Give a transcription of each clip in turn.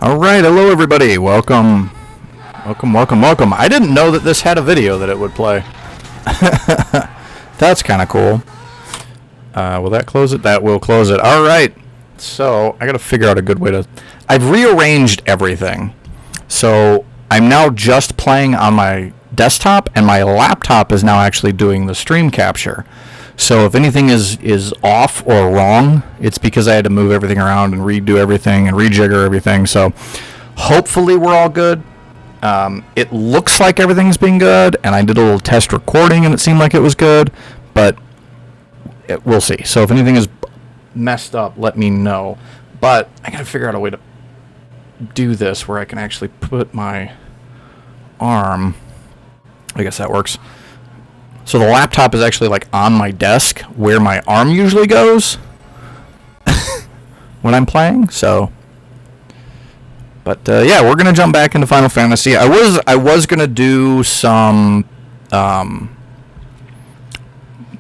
All right, hello everybody. Welcome. I didn't know that this had a video that it would play. That's kind of cool. Will that close it? That will close it. All right. So I got to figure out a good way to... I've rearranged everything. So I'm now just playing on my desktop, and my laptop is now actually doing the stream capture. So if anything is off or wrong, it's because I had to move everything around and redo everything and rejigger everything. So hopefully we're all good. It looks like everything's been good, and I did a little test recording and it seemed like it was good, but we'll see. So if anything is messed up, let me know. But I gotta figure out a way to do this where I can actually put my arm. I guess that works. So the laptop is actually like on my desk where my arm usually goes when I'm playing. So, but yeah, we're gonna jump back into Final Fantasy. I was gonna do some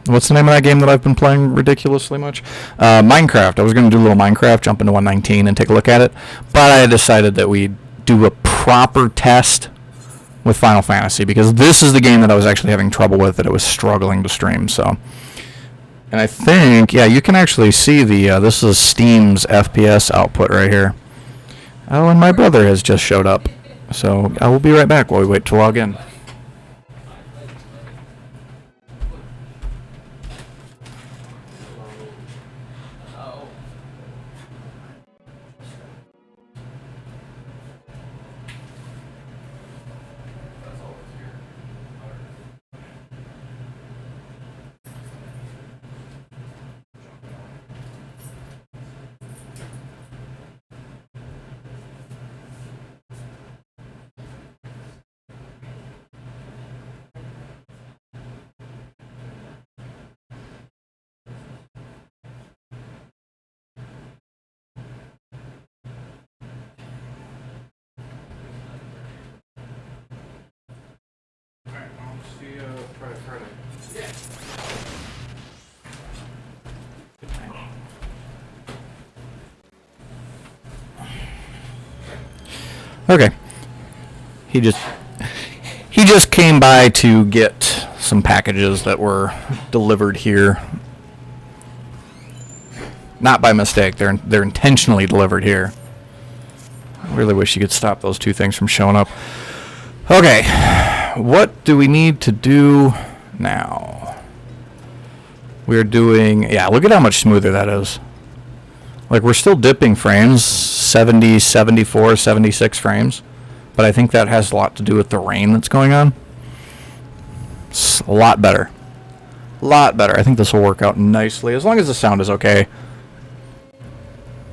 what's the name of that game that I've been playing ridiculously much? Minecraft. I was gonna do a little Minecraft, jump into 119 and take a look at it, but I decided that we'd do a proper test with Final Fantasy, because this is the game that I was actually having trouble with, that it was struggling to stream. So, and I think, yeah, you can actually see the this is Steam's FPS output right here. Oh, and my brother has just showed up, so I will be right back while we wait to log in. Okay. He just came by to get some packages that were delivered here. Not by mistake. They're intentionally delivered here. I really wish you could stop those two things from showing up. Okay. What do we need to do now? We're doing... Yeah, look at how much smoother that is. Like, we're still dipping frames, 70, 74, 76 frames. But I think that has a lot to do with the rain that's going on. It's a lot better. A lot better. I think this will work out nicely, as long as the sound is okay.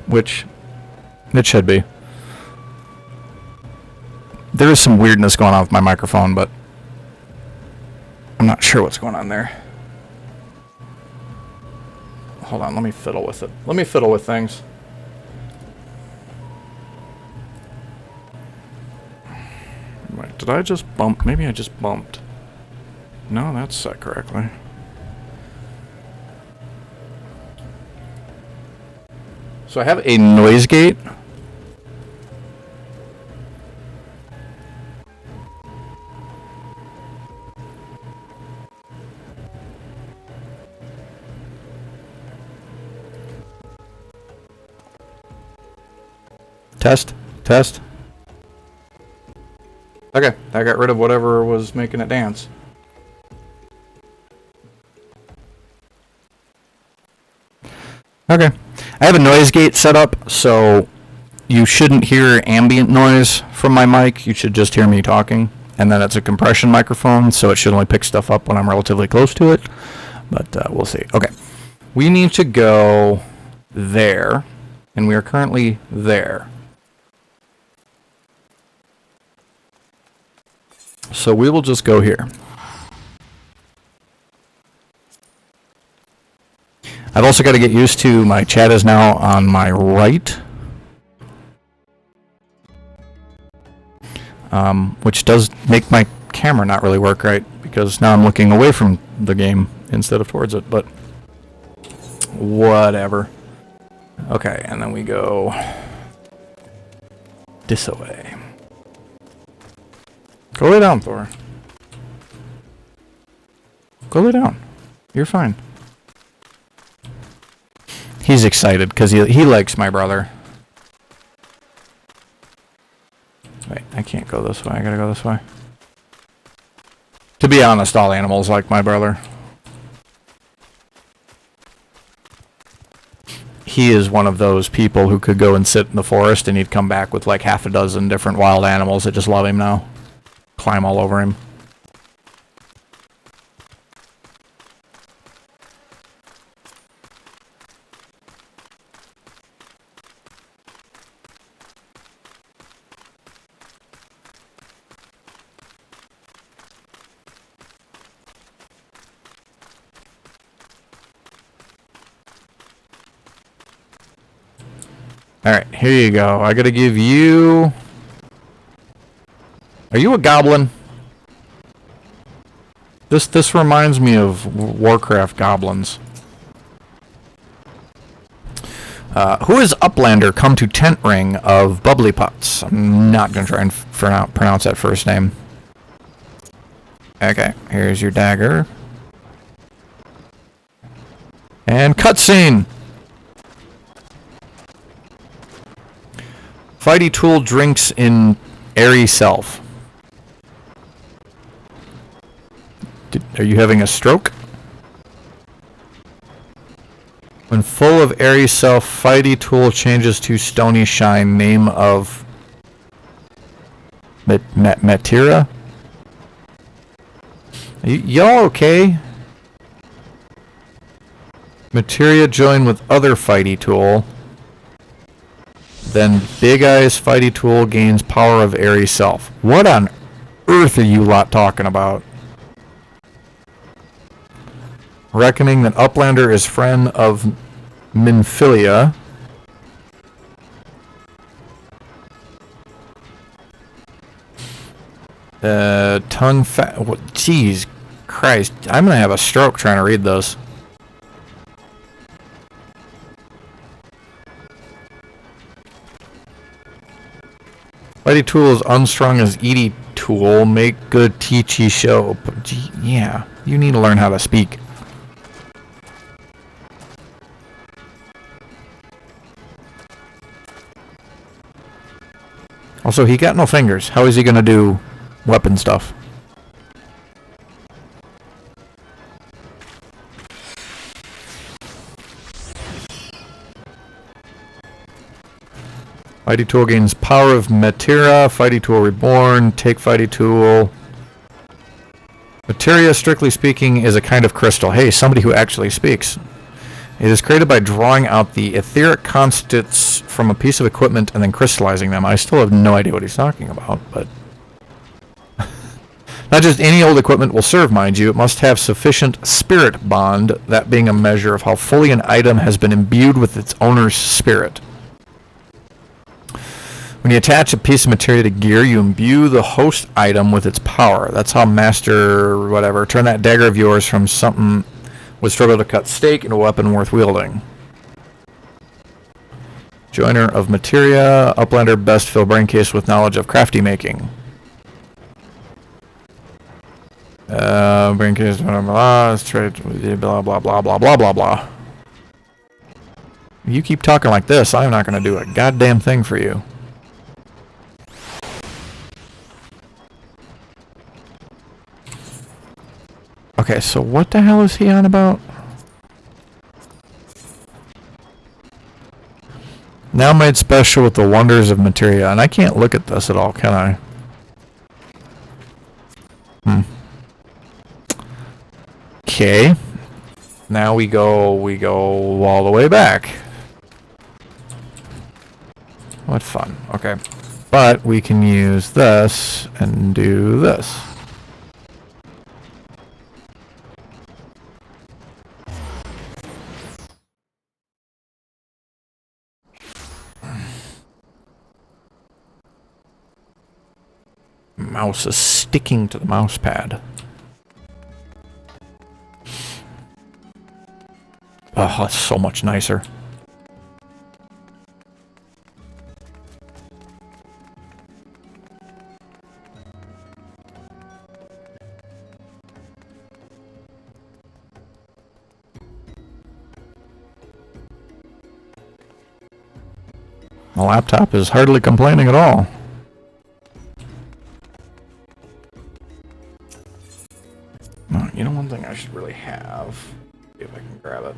Which it should be. There is some weirdness going on with my microphone, but I'm not sure what's going on there. Hold on, let me fiddle with it. Let me fiddle with things. Wait, did I just bump? Maybe I just bumped. No, that's set correctly. So I have a noise gate. Test. Okay, I got rid of whatever was making it dance. Okay. I have a noise gate set up, so you shouldn't hear ambient noise from my mic. You should just hear me talking. And then it's a compression microphone, so it should only pick stuff up when I'm relatively close to it. But we'll see. Okay. We need to go there, and we are currently there. So we will just go here. I've also got to get used to my chat is now on my right. Which does make my camera not really work right, because now I'm looking away from the game instead of towards it, but whatever. Okay, and then we go this away. Go lay down, Thor. Go lay down. You're fine. He's excited because he likes my brother. Wait, I can't go this way. I gotta go this way. To be honest, all animals like my brother. He is one of those people who could go and sit in the forest and he'd come back with like half a dozen different wild animals that just love him now. Climb all over him. Alright, here you go. I gotta give you... Are you a goblin? This reminds me of Warcraft goblins. Who is Uplander come to tent ring of Bubbly Pots? I'm not gonna try and pronounce that first name. Okay, here's your dagger. And cutscene! Fighty Tool drinks in airy self. Are you having a stroke? When full of airy self, Fighty Tool changes to Stony Shine, name of Matira? Y'all okay? Materia join with other Fighty Tool. Then Big Eyes Fighty Tool gains power of airy self. What on earth are you lot talking about? Reckoning that Uplander is friend of Minfilia. Tongue fat. Jeez Christ. I'm gonna have a stroke trying to read those. Fighty Tool is unstrung as Edie Tool. Make good teachy show. Yeah, you need to learn how to speak. Also, he got no fingers. How is he gonna do weapon stuff? Fighty Tool gains power of Matira. Fighty Tool reborn. Take Fighty Tool. Materia, strictly speaking, is a kind of crystal. Hey, somebody who actually speaks. It is created by drawing out the etheric constants from a piece of equipment and then crystallizing them. I still have no idea what he's talking about, but... Not just any old equipment will serve, mind you. It must have sufficient spirit bond, that being a measure of how fully an item has been imbued with its owner's spirit. When you attach a piece of material to gear, you imbue the host item with its power. That's how Master whatever turn that dagger of yours from something with struggle to cut steak into a weapon worth wielding. Joiner of Materia, Uplander best fill brain case with knowledge of crafty making. Brain case, blah blah blah blah blah blah blah blah blah. You keep talking like this, I'm not going to do a goddamn thing for you. Okay, so what the hell is he on about? Now made special with the wonders of Materia. And I can't look at this at all, can I? Okay. Now we go all the way back. What fun. Okay. But we can use this and do this. Mouse is sticking to the mouse pad. Oh, that's so much nicer. The laptop is hardly complaining at all. Oh, you know one thing I should really have? See if I can grab it.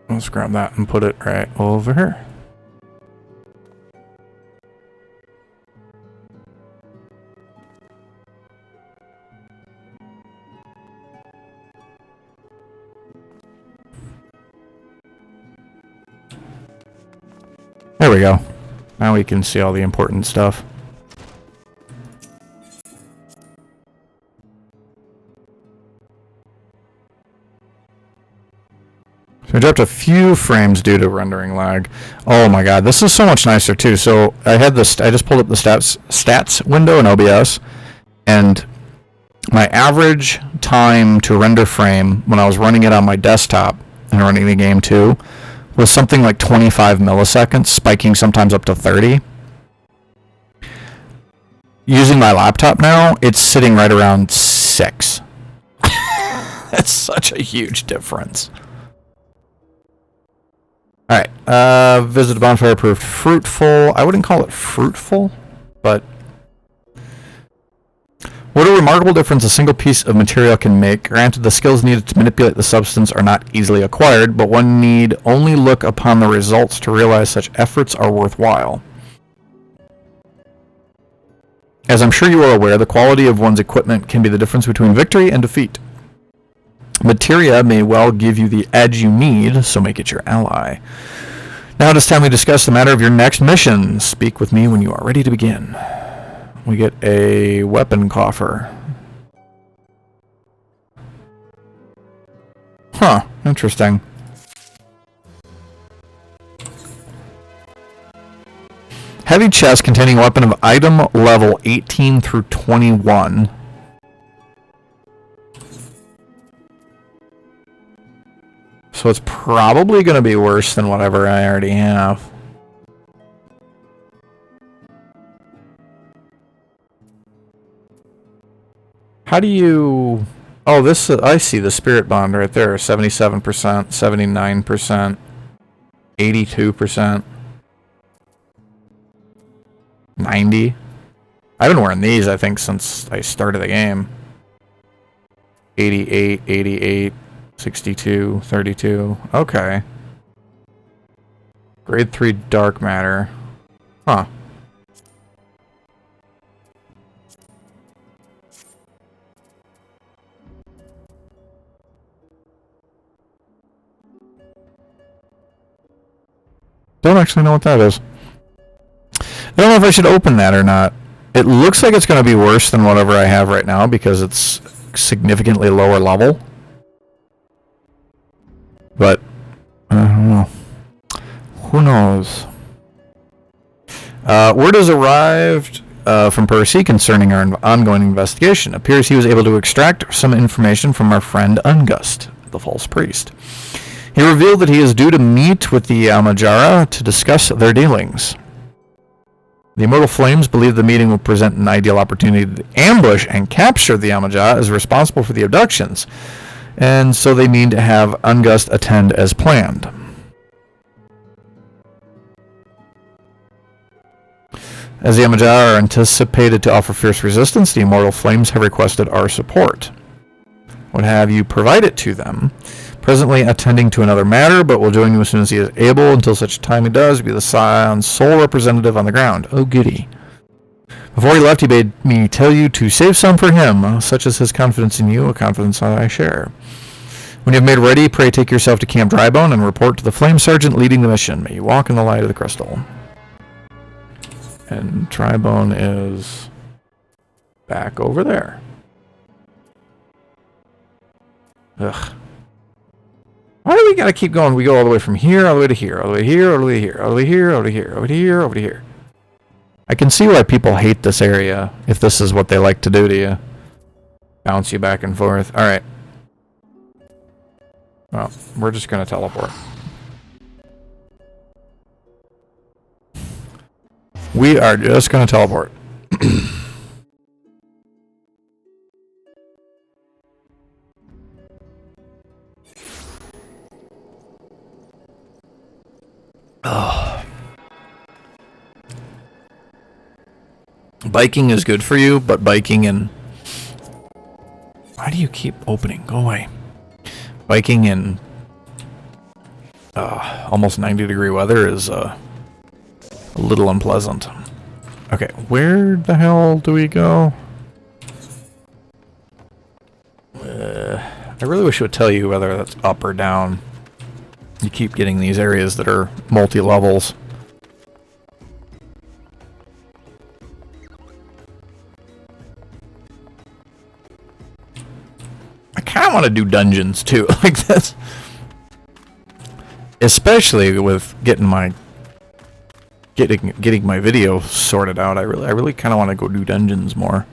Let's grab that and put it right over here. There we go. Now we can see all the important stuff. So I dropped a few frames due to rendering lag. Oh my god, this is so much nicer too. So I had this. I just pulled up the stats window in OBS, and my average time to render frame when I was running it on my desktop and running the game too was something like 25 milliseconds, spiking sometimes up to 30. Using my laptop now, it's sitting right around 6. That's such a huge difference. Alright, visit bonfire proved fruitful. I wouldn't call it fruitful, but what a remarkable difference a single piece of material can make. Granted, the skills needed to manipulate the substance are not easily acquired, but one need only look upon the results to realize such efforts are worthwhile. As I'm sure you are aware, the quality of one's equipment can be the difference between victory and defeat. Materia may well give you the edge you need, so make it your ally. Now it is time we discuss the matter of your next mission. Speak with me when you are ready to begin. We get a weapon coffer. Huh, interesting. Heavy chest containing a weapon of item level 18 through 21. So it's probably going to be worse than whatever I already have. How do you... Oh, this... I see the spirit bond right there. 77%, 79%, 82%, 90%. I've been wearing these, I think, since I started the game. 88, 88, 62, 32. Okay. Grade 3 dark matter. Huh. Don't actually know what that is. I don't know if I should open that or not. It looks like it's going to be worse than whatever I have right now because it's significantly lower level. But, I don't know. Who knows? Word has arrived from Percy concerning our ongoing investigation. It appears he was able to extract some information from our friend Ungust, the false priest. He revealed that he is due to meet with the Yamajara to discuss their dealings. The Immortal Flames believe the meeting will present an ideal opportunity to ambush and capture the Yamajara as responsible for the abductions, and so they mean to have Ungust attend as planned. As the Yamajara are anticipated to offer fierce resistance, the Immortal Flames have requested our support. Would have you provide it to them. Presently attending to another matter, but will join you as soon as he is able. Until such time he does, be the Scion's sole representative on the ground. Oh, goody. Before he left, he bade me tell you to save some for him. Such is his confidence in you, a confidence I share. When you have made ready, pray take yourself to Camp Drybone and report to the Flame Sergeant leading the mission. May you walk in the light of the crystal. And Drybone is back over there. Ugh. Why do we gotta keep going? We go all the way from here, all the way to here, all the way here, all the way here, all the way here, over to here, over to here, over to here. I can see why people hate this area, if this is what they like to do to you. Bounce you back and forth. Alright. Well, we're just gonna teleport. We are just going to teleport. Oh. Biking is good for you, but biking in... Why do you keep opening? Go away. Biking in almost 90-degree weather is a little unpleasant. Okay, where the hell do we go? I really wish it would tell you whether that's up or down. You keep getting these areas that are multi-levels. I kind of want to do dungeons too, like this. Especially with getting my video sorted out. I really kind of want to go do dungeons more.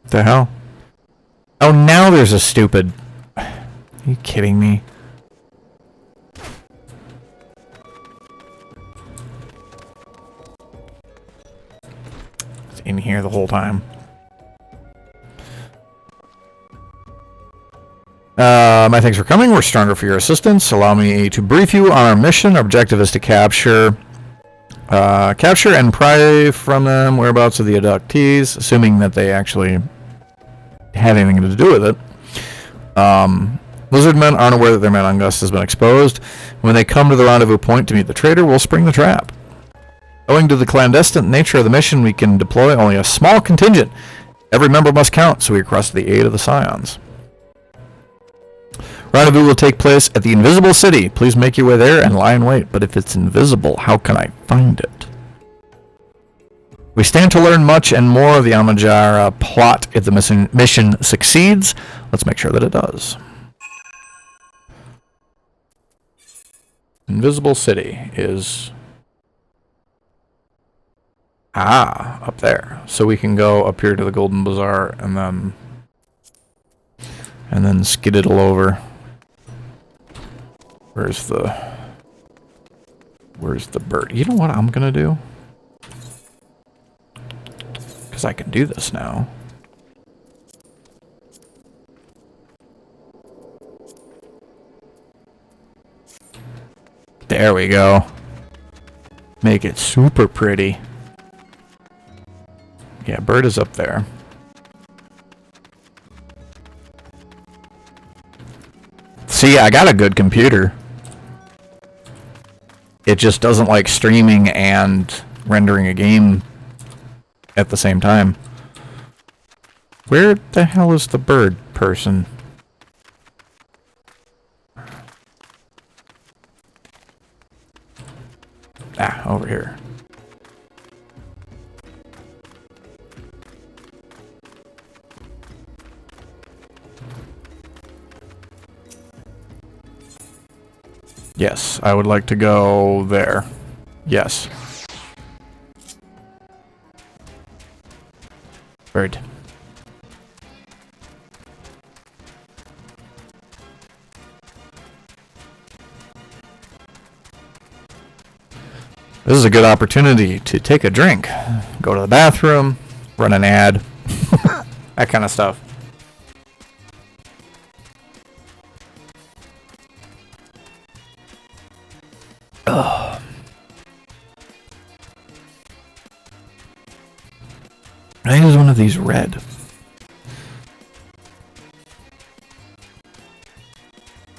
The hell? Oh, now there's a stupid... Are you kidding me? It's in here the whole time. My thanks for coming. We're stronger for your assistance. Allow me to brief you on our mission. Our objective is to capture and pry from them whereabouts of the abductees, assuming that they actually have anything to do with it. Lizard men aren't aware that their man Angus has been exposed. When they come to the rendezvous point to meet the traitor, we'll spring the trap. Owing to the clandestine nature of the mission, we can deploy only a small contingent. Every member must count, so we request the aid of the Scions. Rendezvous will take place at the Invisible City. Please make your way there and lie in wait. But if it's invisible, how can I find it? We stand to learn much and more of the Amajara plot if the mission succeeds. Let's make sure that it does. Invisible City is... up there. So we can go up here to the Golden Bazaar and then skididdle over. Where's the bird? You know what I'm gonna do? Because I can do this now. There we go. Make it super pretty. Yeah, bird is up there. See, I got a good computer. It just doesn't like streaming and rendering a game at the same time. Where the hell is the bird person? Over here. Yes, I would like to go there. Yes. Bird. This is a good opportunity to take a drink, go to the bathroom, run an ad, that kind of stuff. Ugh. I think there's one of these red.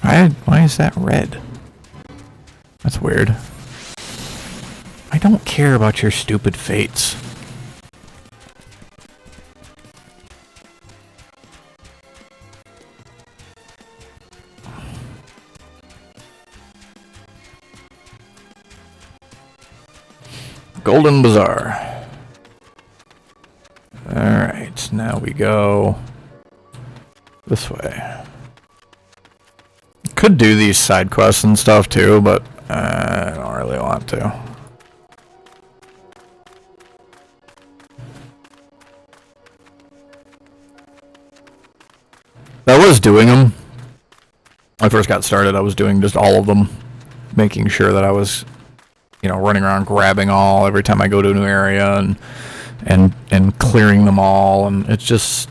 Why is that red? That's weird. I don't care about your stupid fates. Golden Bazaar. Alright, now we go this way. Could do these side quests and stuff too, but I don't really want to. I was doing them. When I first got started, I was doing just all of them, making sure that I was, you know, running around grabbing all every time I go to a new area and clearing them all, and it's just,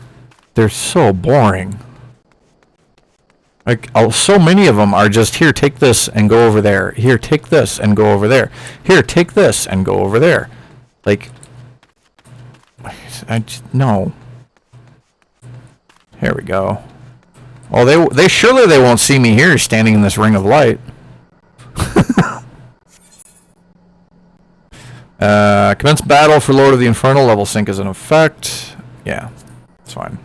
they're so boring. Like, so many of them are just, here, take this and go over there. Here, take this and go over there. Here, take this and go over there. Like, no. Here we go. Oh, they surely they won't see me here standing in this ring of light. Commence battle for Lord of the Infernal. Level sync is in effect. Yeah, it's fine.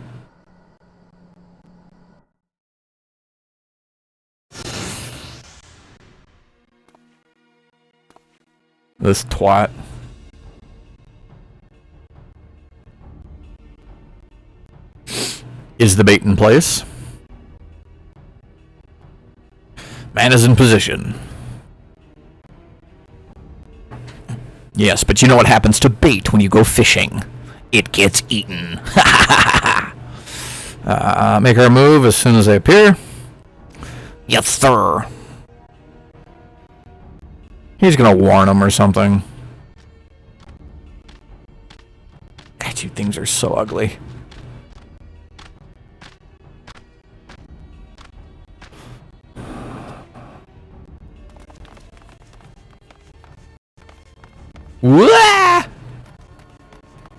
This twat. Is the bait in place? Man is in position. Yes, but you know what happens to bait when you go fishing? It gets eaten. Make our move as soon as they appear. Yes, sir. He's gonna warn them or something. God, you things are so ugly. Wah!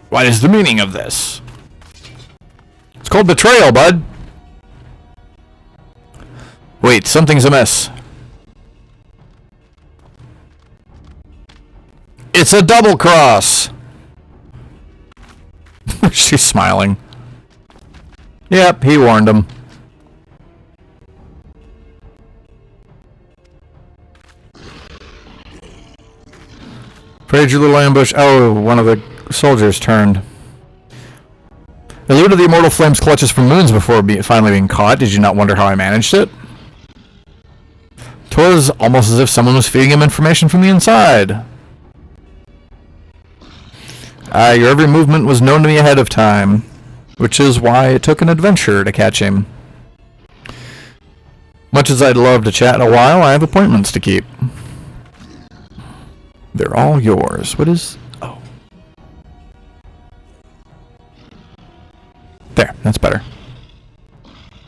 What is the meaning of this? It's called betrayal, bud. Wait, something's amiss. It's a double cross. She's smiling. Yep, he warned him. Afraid your little ambush. Oh, one of the soldiers turned. Eluded the immortal flame's clutches from moons before finally being caught. Did you not wonder how I managed it? 'Twas almost as if someone was feeding him information from the inside. Your every movement was known to me ahead of time, which is why it took an adventure to catch him. Much as I'd love to chat in a while, I have appointments to keep. They're all yours. What is... Oh. There, that's better.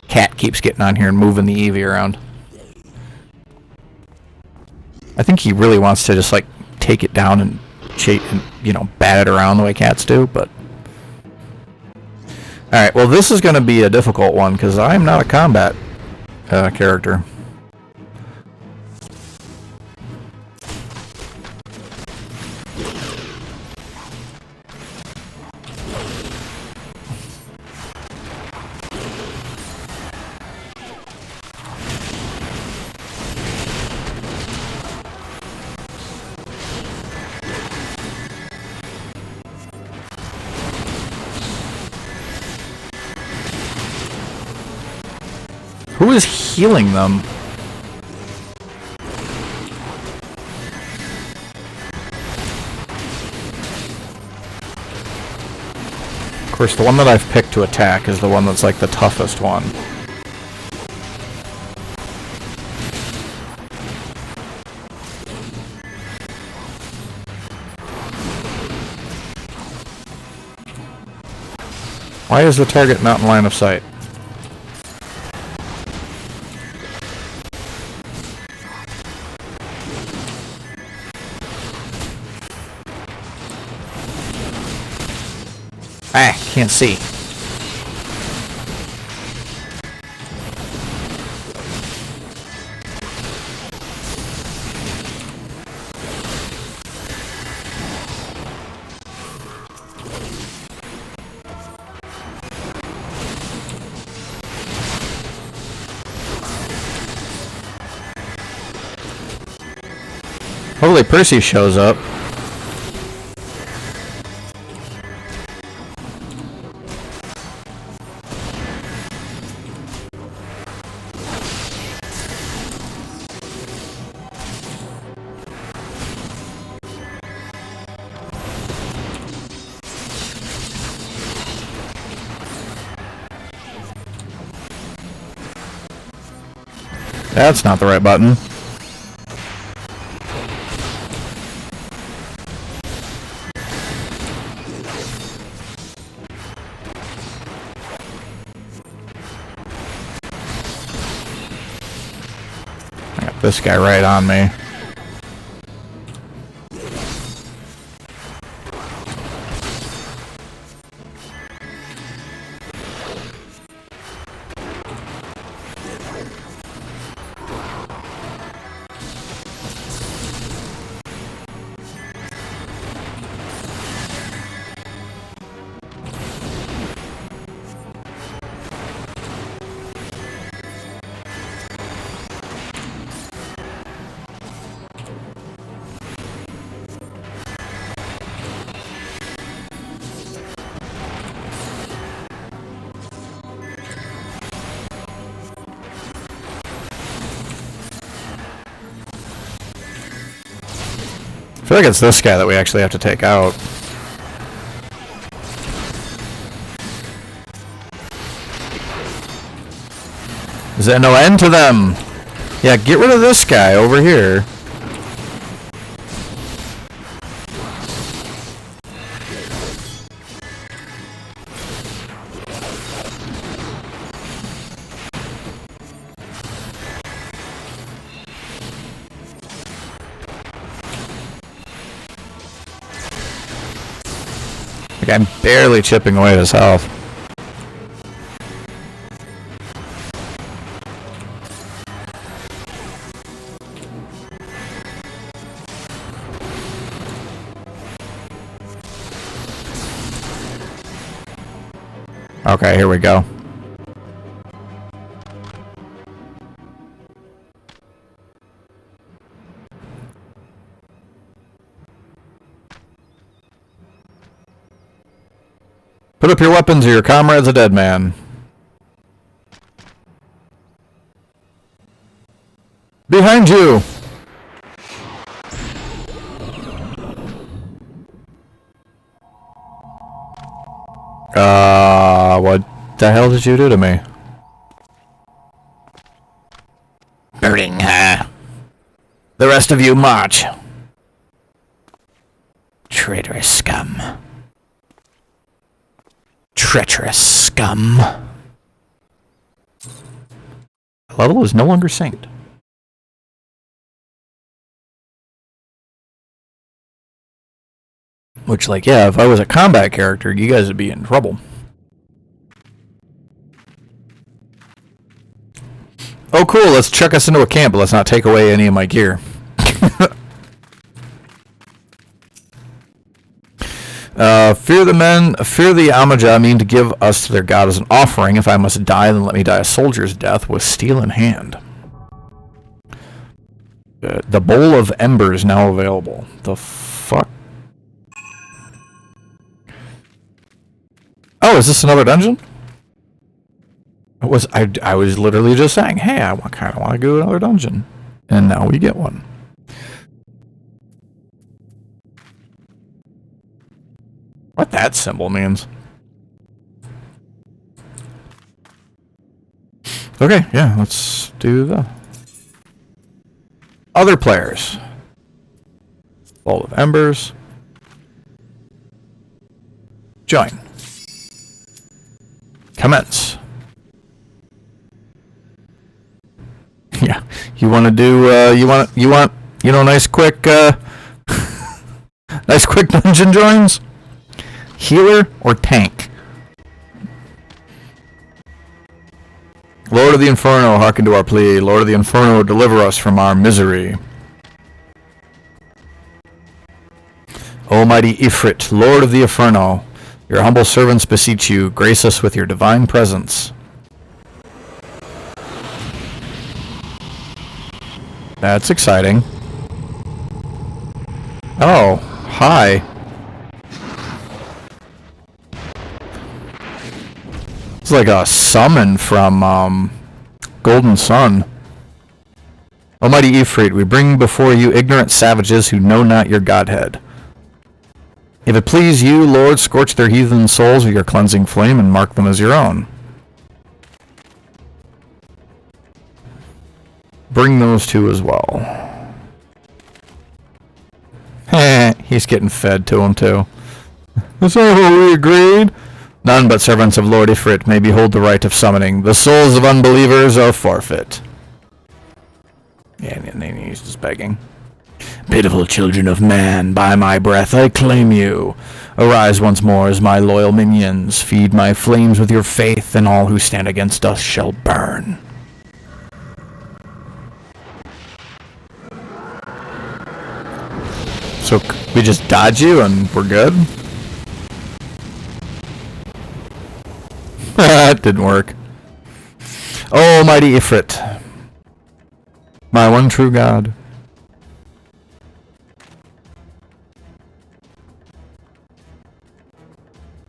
Cat keeps getting on here and moving the Eevee around. I think he really wants to just, like, take it down and you know, bat it around the way cats do, but... Alright, well this is going to be a difficult one, because I'm not a combat character. Who is healing them? Of course, the one that I've picked to attack is the one that's like the toughest one. Why is the target not in line of sight? Ah, can't see. Hopefully Percy shows up. That's not the right button. I got this guy right on me. I feel like it's this guy that we actually have to take out. Is there no end to them? Yeah, get rid of this guy over here. Like, I'm barely chipping away at his health. Okay, here we go. Put up your weapons or your comrade's a dead man. Behind you! What the hell did you do to me? Burning her. The rest of you march. Traitorous scum. Treacherous scum. Level is no longer synced. Which, like, yeah, if I was a combat character, you guys would be in trouble. Oh, cool, let's chuck us into a camp, but let's not take away any of my gear. Fear the Amaja mean to give us to their god as an offering. If I must die, then let me die a soldier's death with steel in hand. The Bowl of Embers now available. The fuck? Oh, is this another dungeon? I was literally just saying, hey, I kind of want to go to another dungeon. And now we get one. What that symbol means. Okay, yeah, let's do the other players. Bowl of Embers. Join. Commence. Yeah, you want to do? You want? Nice quick, nice quick dungeon joins. Healer or tank? Lord of the Inferno, hearken to our plea. Lord of the Inferno, deliver us from our misery. Almighty Ifrit, Lord of the Inferno, your humble servants beseech you, grace us with your divine presence. That's exciting. Oh, hi. It's like a summon from Golden Sun. Almighty Ifrit, we bring before you ignorant savages who know not your godhead. If it please you, Lord, scorch their heathen souls with your cleansing flame and mark them as your own. Bring those two as well. He's getting fed to him too. Is that what we agreed? None but servants of Lord Ifrit may behold the right of summoning. The souls of unbelievers are forfeit. Yeah, and then he's just begging. Pitiful children of man, by my breath I claim you. Arise once more as my loyal minions. Feed my flames with your faith, and all who stand against us shall burn. So we just dodge you and we're good? That didn't work. Oh, mighty Ifrit, my one true God.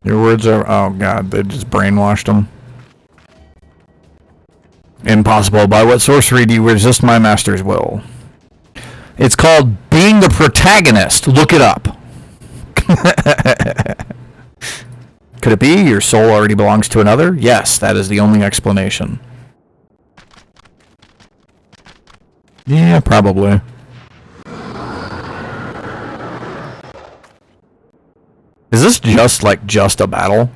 Your words are... Oh god, they just brainwashed him. Impossible. By what sorcery do you resist my master's will? It's called being the protagonist. Look it up. Could it be your soul already belongs to another? Yes, that is the only explanation. Yeah, probably. Is this just a battle?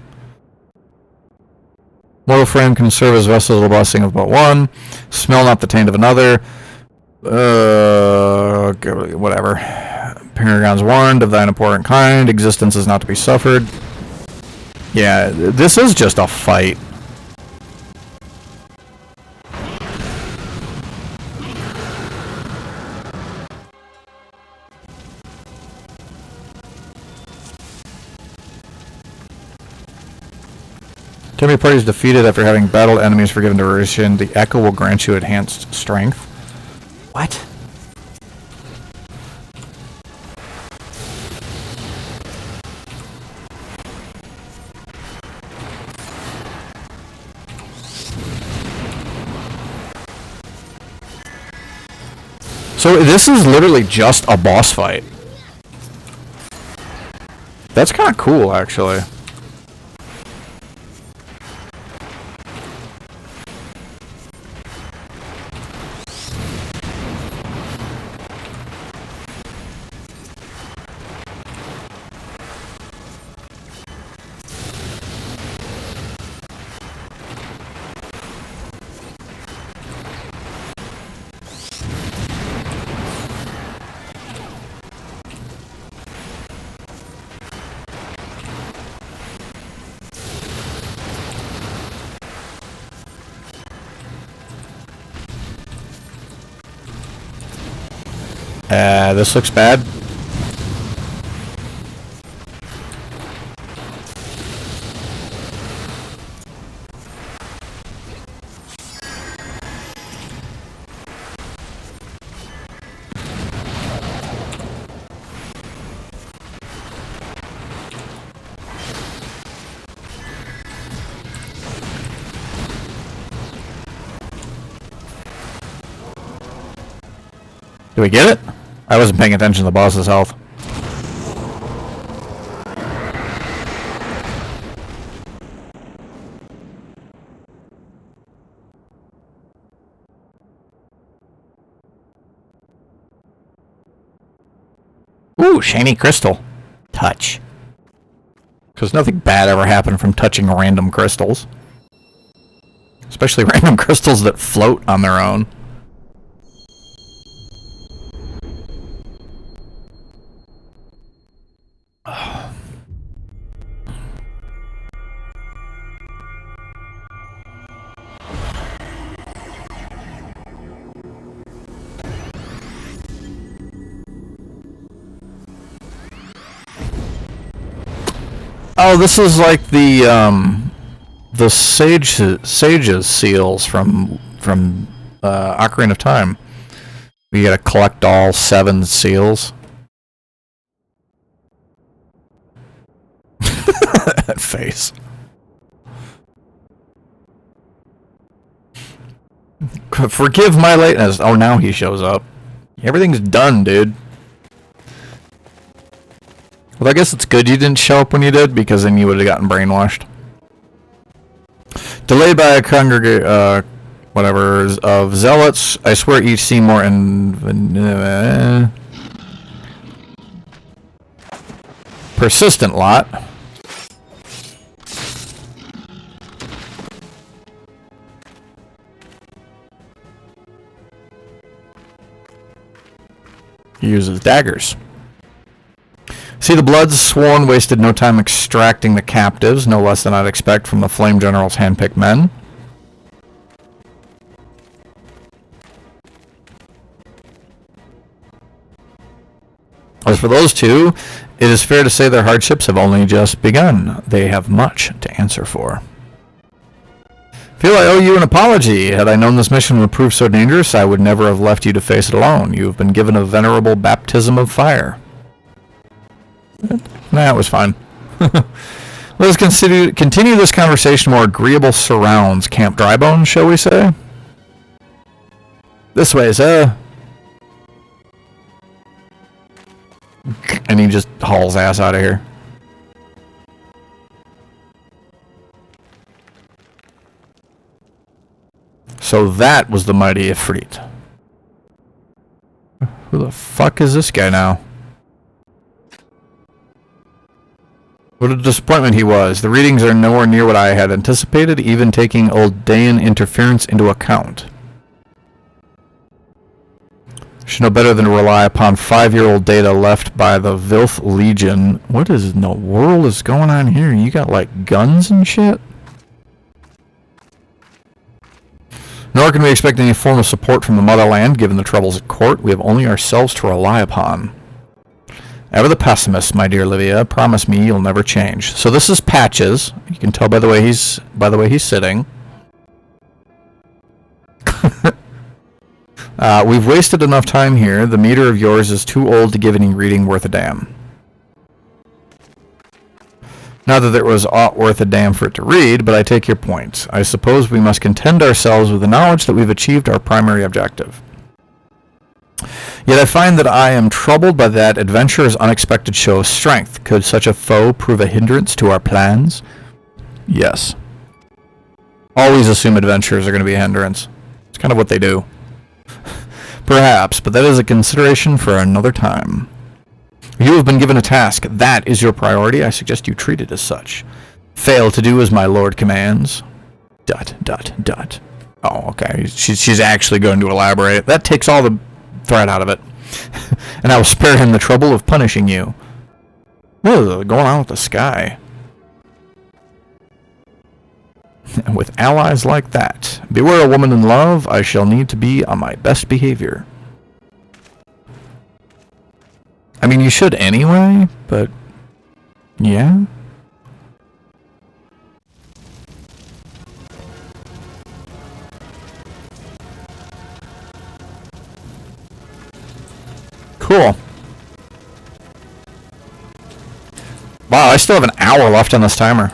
Mortal frame can serve as vessel of the blessing of but one. Smell not the taint of another. Whatever. Paragon's warned of thine abhorrent kind. Existence is not to be suffered. Yeah, this is just a fight. Enemy party is defeated after having battled enemies for given duration. The echo will grant you enhanced strength. What? So this is literally just a boss fight. That's kind of cool, actually. This looks bad. Do we get it? I wasn't paying attention to the boss's health. Ooh, shiny crystal. Touch. Because nothing bad ever happened from touching random crystals. Especially random crystals that float on their own. Oh, this is like the sage's seals from Ocarina of Time. You gotta collect all 7 seals. That face. Forgive my lateness. Oh, now he shows up. Everything's done, dude. Well, I guess it's good you didn't show up when you did, because then you would have gotten brainwashed. Delayed by a whatever, of zealots. I swear each seem more persistent lot. He uses daggers. See, the Bloods sworn wasted no time extracting the captives, no less than I'd expect from the Flame General's handpicked men. As for those two, it is fair to say their hardships have only just begun. They have much to answer for. Feel I owe you an apology. Had I known this mission would prove so dangerous, I would never have left you to face it alone. You have been given a venerable baptism of fire. Nah, it was fine. Let us continue this conversation in more agreeable surrounds. Camp Drybone, shall we say? This way, sir. And he just hauls ass out of here. So that was the mighty Ifrit. Who the fuck is this guy now? What a disappointment he was. The readings are nowhere near what I had anticipated, even taking Oldayan interference into account. Should know better than to rely upon 5-year-old data left by the Vilth Legion. What in the world is going on here? You got, like, guns and shit? Nor can we expect any form of support from the motherland, given the troubles at court. We have only ourselves to rely upon. Ever the pessimist, my dear Livia. Promise me you'll never change. So this is Patches. You can tell by the way he's sitting. We've wasted enough time here. The meter of yours is too old to give any reading worth a damn. Not that there was aught worth a damn for it to read, but I take your point. I suppose we must content ourselves with the knowledge that we've achieved our primary objective. Yet I find that I am troubled by that adventurer's unexpected show of strength. Could such a foe prove a hindrance to our plans? Yes. Always assume adventurers are going to be a hindrance. It's kind of what they do. Perhaps, but that is a consideration for another time. You have been given a task. That is your priority. I suggest you treat it as such. Fail to do as my lord commands. ... Oh, okay. She's actually going to elaborate. That takes all the threat out of it. And I will spare him the trouble of punishing you. What is going on with the sky? And with allies like that, beware a woman in love. I shall need to be on my best behavior. I mean, you should anyway, but yeah. Cool. Wow, I still have an hour left on this timer.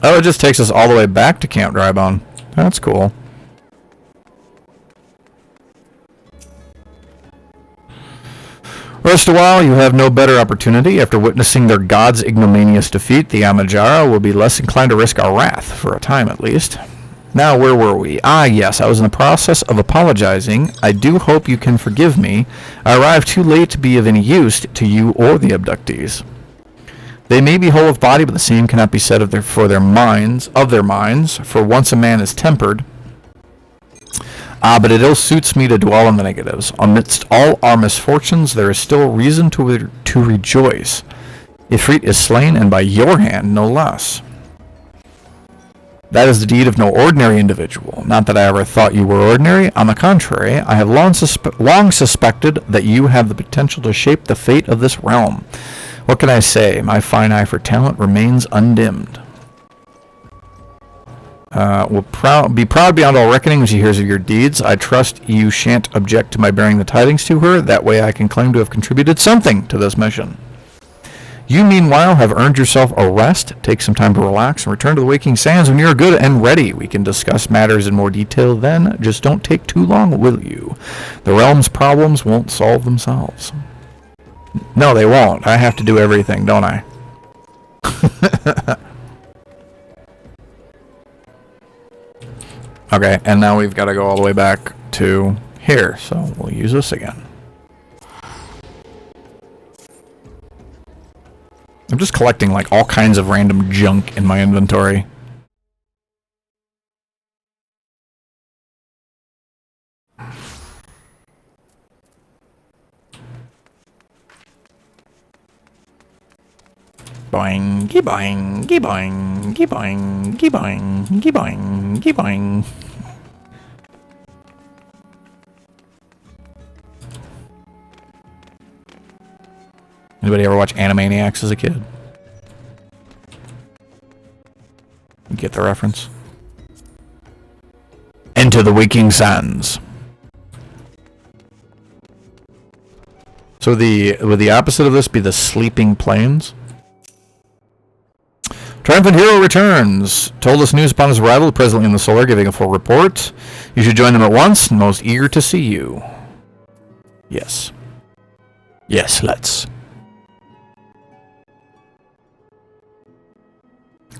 Oh, it just takes us all the way back to Camp Drybone. That's cool. Rest a while, you have no better opportunity. After witnessing their god's ignominious defeat, the Amajara will be less inclined to risk our wrath, for a time at least. Now, where were we? Ah, yes, I was in the process of apologizing. I do hope you can forgive me. I arrived too late to be of any use to you or the abductees. They may be whole of body, but the same cannot be said of their minds. For once a man is tempered. But it ill suits me to dwell on the negatives. Amidst all our misfortunes, there is still reason to rejoice. Ifrit is slain, and by your hand, no less. That is the deed of no ordinary individual. Not that I ever thought you were ordinary. On the contrary, I have long suspected that you have the potential to shape the fate of this realm. What can I say? My fine eye for talent remains undimmed. Will be proud beyond all reckoning when she hears of your deeds. I trust you shan't object to my bearing the tidings to her. That way I can claim to have contributed something to this mission. You, meanwhile, have earned yourself a rest. Take some time to relax and return to the Waking Sands when you're good and ready. We can discuss matters in more detail then. Just don't take too long, will you? The realm's problems won't solve themselves. No, they won't. I have to do everything, don't I? Okay, and now we've got to go all the way back to here, so we'll use this again. I'm just collecting like all kinds of random junk in my inventory. Boing, boing, boing, boing, boing, boing, boing. Anybody ever watch Animaniacs as a kid? You get the reference? Enter the Waking Sands. So would the opposite of this be the Sleeping Plains? Triumphant Hero returns. Told us news upon his arrival, presently in the Solar, giving a full report. You should join them at once. Most eager to see you. Yes. Yes, let's.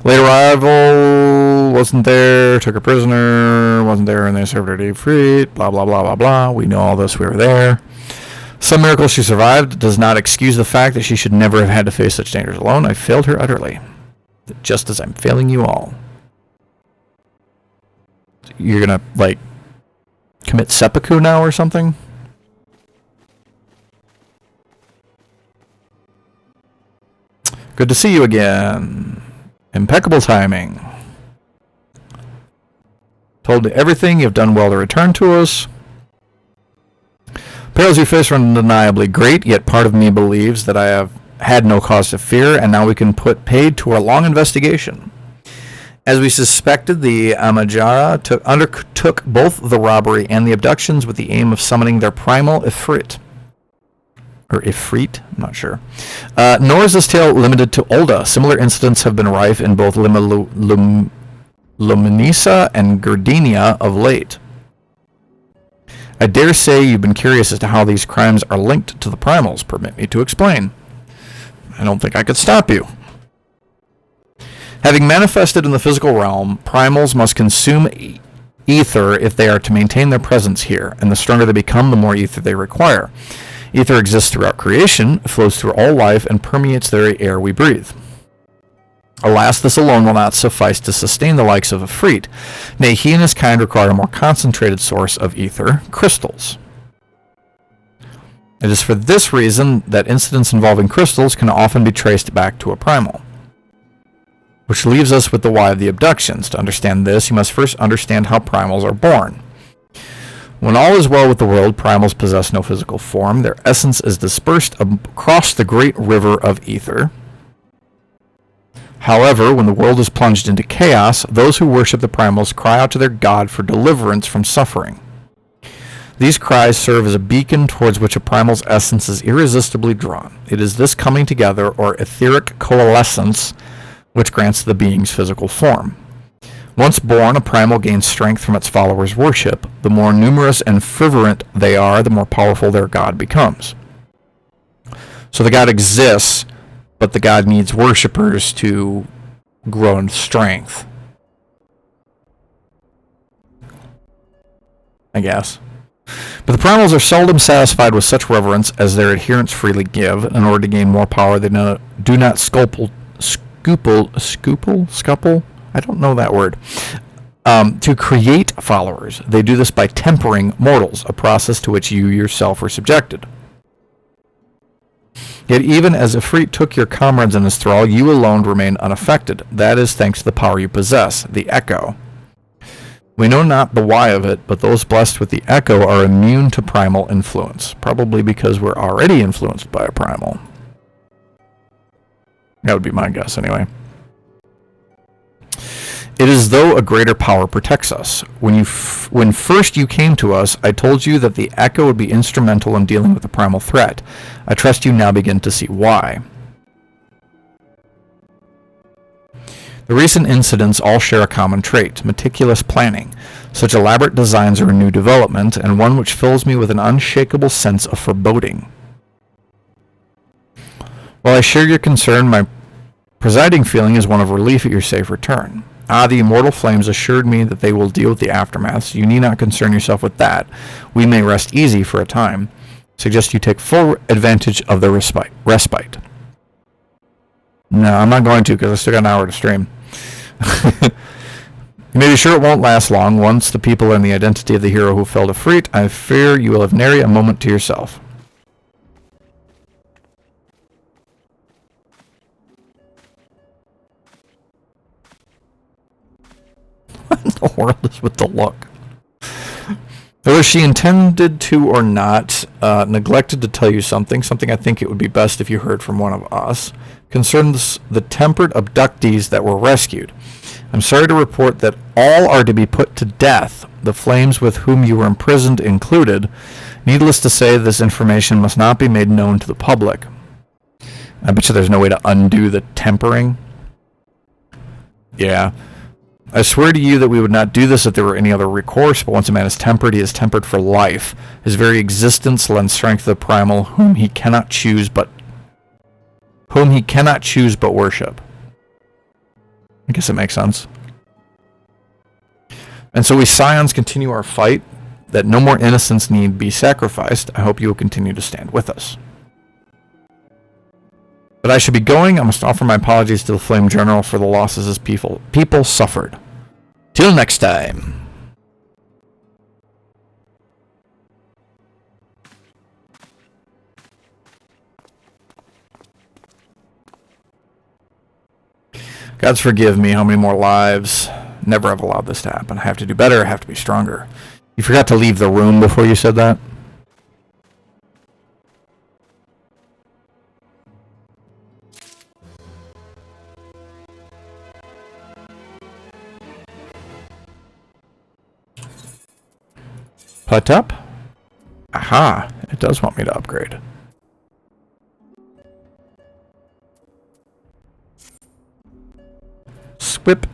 Late arrival, wasn't there, took a prisoner, wasn't there, and they served her to free, blah, blah, blah, blah, blah. We know all this, we were there. Some miracle she survived does not excuse the fact that she should never have had to face such dangers alone. I failed her utterly. Just as I'm failing you all. You're gonna, like, commit seppuku now or something? Good to see you again. Impeccable timing. Told you everything, you've done well to return to us. Perils you face are undeniably great, yet part of me believes that I have had no cause to fear, and now we can put paid to our long investigation. As we suspected, the Amajara undertook both the robbery and the abductions with the aim of summoning their primal Ifrit. Or Ifrit? I'm not sure. Nor is this tale limited to Ul'dah. Similar incidents have been rife in both Luminisa and Gardenia of late. I dare say you've been curious as to how these crimes are linked to the primals. Permit me to explain. I don't think I could stop you. Having manifested in the physical realm, primals must consume ether if they are to maintain their presence here, and the stronger they become, the more ether they require. Ether exists throughout creation, flows through all life, and permeates the very air we breathe. Alas, this alone will not suffice to sustain the likes of Ifrit. Nay, he and his kind require a more concentrated source of ether, crystals. It is for this reason that incidents involving crystals can often be traced back to a primal. Which leaves us with the why of the abductions. To understand this, you must first understand how primals are born. When all is well with the world, primals possess no physical form. Their essence is dispersed across the great river of ether. However, when the world is plunged into chaos, those who worship the primals cry out to their god for deliverance from suffering. These cries serve as a beacon towards which a primal's essence is irresistibly drawn. It is this coming together, or etheric coalescence, which grants the being's physical form. Once born, a primal gains strength from its followers' worship. The more numerous and fervent they are, the more powerful their god becomes. So the god exists, but the god needs worshippers to grow in strength, I guess. But the primals are seldom satisfied with such reverence as their adherents freely give. In order to gain more power, they do not scuple? I don't know that word. To create followers. They do this by tempering mortals, a process to which you yourself were subjected. Yet even as Ifrit took your comrades in his thrall, you alone remain unaffected. That is thanks to the power you possess, the Echo. We know not the why of it, but those blessed with the Echo are immune to primal influence, probably because we're already influenced by a primal. That would be my guess, anyway. It is as though a greater power protects us. When first you came to us, I told you that the Echo would be instrumental in dealing with the primal threat. I trust you now begin to see why. The recent incidents all share a common trait, meticulous planning. Such elaborate designs are a new development, and one which fills me with an unshakable sense of foreboding. While I share your concern, my presiding feeling is one of relief at your safe return. The immortal flames assured me that they will deal with the aftermaths. You need not concern yourself with that. We may rest easy for a time. Suggest you take full advantage of the respite. No, I'm not going to because I still got an hour to stream. You may be sure it won't last long. Once the people learn the identity of the hero who fell to Ifrit, I fear you will have nary a moment to yourself. What in the world is with the look? Whether she intended to or not, neglected to tell you something I think it would be best if you heard from one of us, concerns the tempered abductees that were rescued. I'm sorry to report that all are to be put to death, the flames with whom you were imprisoned included. Needless to say, this information must not be made known to the public. I bet you there's no way to undo the tempering. Yeah. I swear to you that we would not do this if there were any other recourse, but once a man is tempered, he is tempered for life. His very existence lends strength to the primal, whom he cannot choose but worship. I guess it makes sense. And so we Scions continue our fight, that no more innocents need be sacrificed. I hope you will continue to stand with us. But I should be going. I must offer my apologies to the Flame General for the losses his people suffered. Till next time. Gods forgive me, how many more lives? Never have allowed this to happen. I have to do better, I have to be stronger. You forgot to leave the room before you said that? Put up? Aha, it does want me to upgrade. Swip.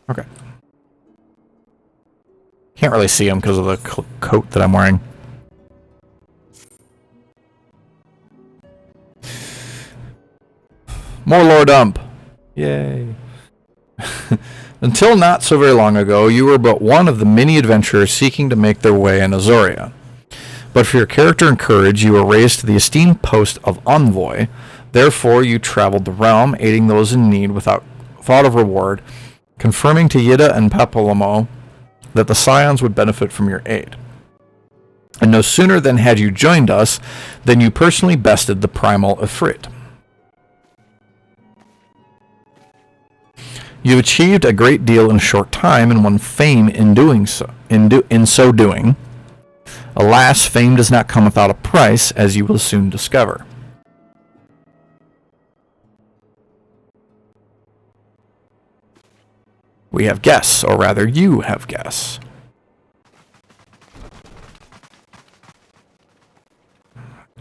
Okay. Can't really see him because of the coat that I'm wearing. More Lord Ump. Yay. Until not so very long ago, you were but one of the many adventurers seeking to make their way in Azoria. But for your character and courage, you were raised to the esteemed post of envoy. Therefore, you traveled the realm, aiding those in need without thought of reward, confirming to Yida and Papalymo that the Scions would benefit from your aid. And no sooner than had you joined us, than you personally bested the primal Ifrit. You achieved a great deal in a short time and won fame in doing so. In so doing, alas, fame does not come without a price, as you will soon discover. We have guests, or rather, you have guests.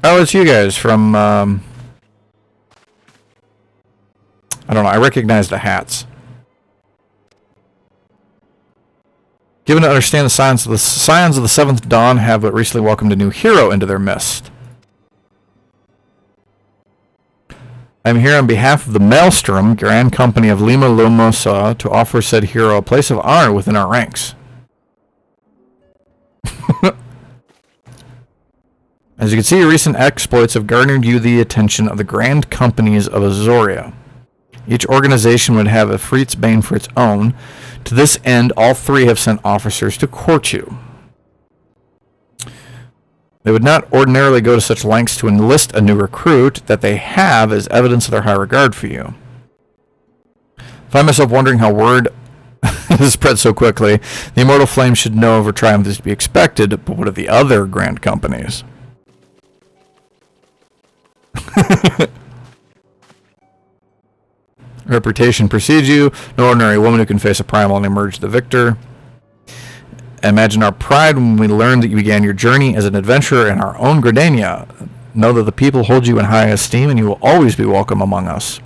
Oh, it's you guys from, I don't know, I recognize the hats. Given to understand, the Scions of the Seventh Dawn have but recently welcomed a new hero into their midst. I am here on behalf of the Maelstrom, Grand Company of Lima Lumosa, to offer said hero a place of honor within our ranks. As you can see, your recent exploits have garnered you the attention of the Grand Companies of Azoria. Each organization would have a Ifrit's Bane for its own. To this end, all three have sent officers to court you. They would not ordinarily go to such lengths to enlist a new recruit. That they have is evidence of their high regard for you. I find myself wondering how word has spread so quickly. The Immortal Flame should know of a triumph is to be expected, but what of the other grand companies? Reputation precedes you. No ordinary woman who can face a primal and emerge the victor. Imagine our pride when we learned that you began your journey as an adventurer in our own Gridania. Know that the people hold you in high esteem, and you will always be welcome among us.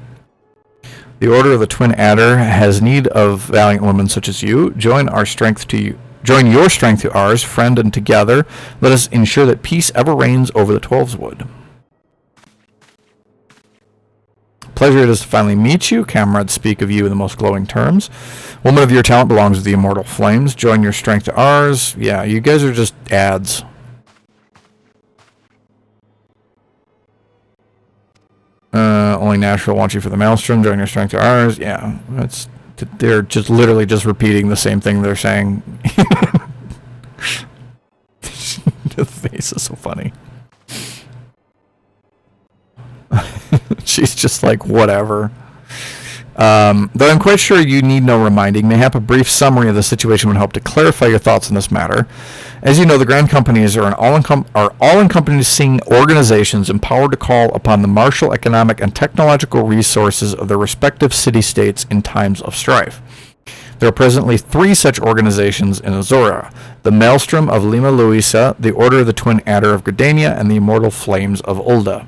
The Order of the Twin Adder has need of valiant women such as you. Join our strength to Join your strength to ours, friend, and together let us ensure that peace ever reigns over the Twelveswood. Pleasure it is to finally meet you. Comrades speak of you in the most glowing terms. Woman of your talent belongs to the immortal flames. Join your strength to ours. Yeah, you guys are just ads. Only natural wants you for the maelstrom. Join your strength to ours. Yeah, they're just literally just repeating the same thing they're saying. The face is so funny. She's just like, whatever. Though I'm quite sure you need no reminding, mayhap a brief summary of the situation would help to clarify your thoughts on this matter. As you know, the Grand Companies are all-encompassing organizations empowered to call upon the martial, economic, and technological resources of their respective city-states in times of strife. There are presently 3 such organizations in Azora: the Maelstrom of Lima Luisa, the Order of the Twin Adder of Gridania, and the Immortal Flames of Ulda.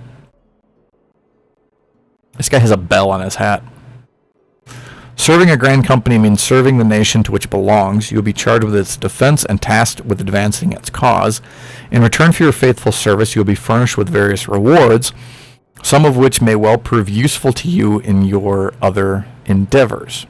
This guy has a bell on his hat. Serving a grand company means serving the nation to which it belongs. You will be charged with its defense and tasked with advancing its cause. In return for your faithful service, you will be furnished with various rewards, some of which may well prove useful to you in your other endeavors.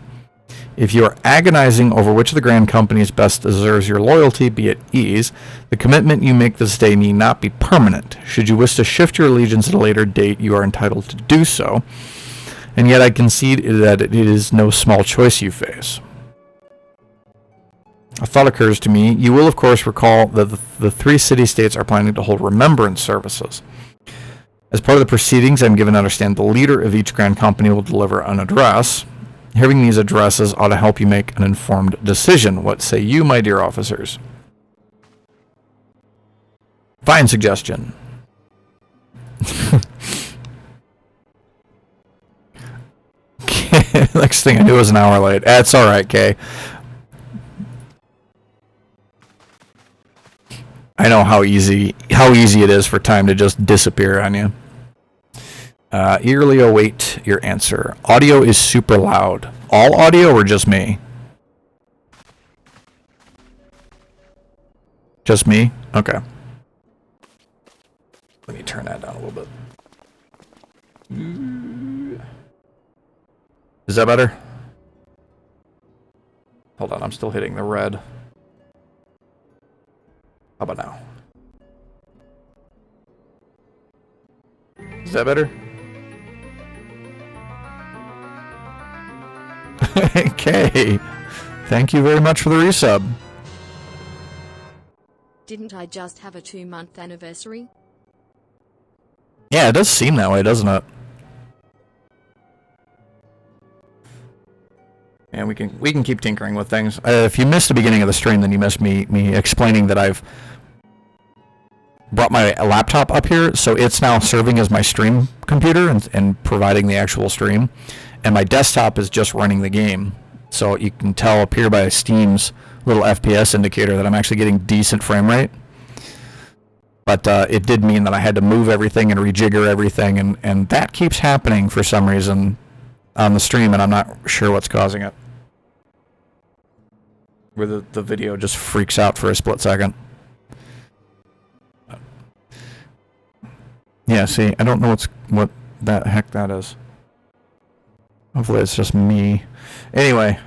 If you are agonizing over which of the grand companies best deserves your loyalty, be at ease. The commitment you make this day need not be permanent. Should you wish to shift your allegiance at a later date, you are entitled to do so. And yet I concede that it is no small choice you face. A thought occurs to me. You will, of course, recall that the 3 city-states are planning to hold remembrance services. As part of the proceedings, I'm given to understand the leader of each grand company will deliver an address. Hearing these addresses ought to help you make an informed decision. What say you, my dear officers? Fine suggestion. Next thing I knew was an hour late. That's alright, Kay. I know how easy it is for time to just disappear on you. Eagerly await your answer. Audio is super loud. All audio or just me? Just me? Okay. Let me turn that down a little bit. Is that better? Hold on, I'm still hitting the red. How about now? Is that better? Okay. Thank you very much for the resub. Didn't I just have a 2-month anniversary? Yeah, it does seem that way, doesn't it? And we can keep tinkering with things. If you missed the beginning of the stream, then you missed me explaining that I've brought my laptop up here, so it's now serving as my stream computer and providing the actual stream. And my desktop is just running the game. So you can tell up here by Steam's little FPS indicator that I'm actually getting decent frame rate. But it did mean that I had to move everything and rejigger everything, and that keeps happening for some reason on the stream, and I'm not sure what's causing it. Where the video just freaks out for a split second. Yeah, see, I don't know what the heck that is. Hopefully it's just me. Anyway,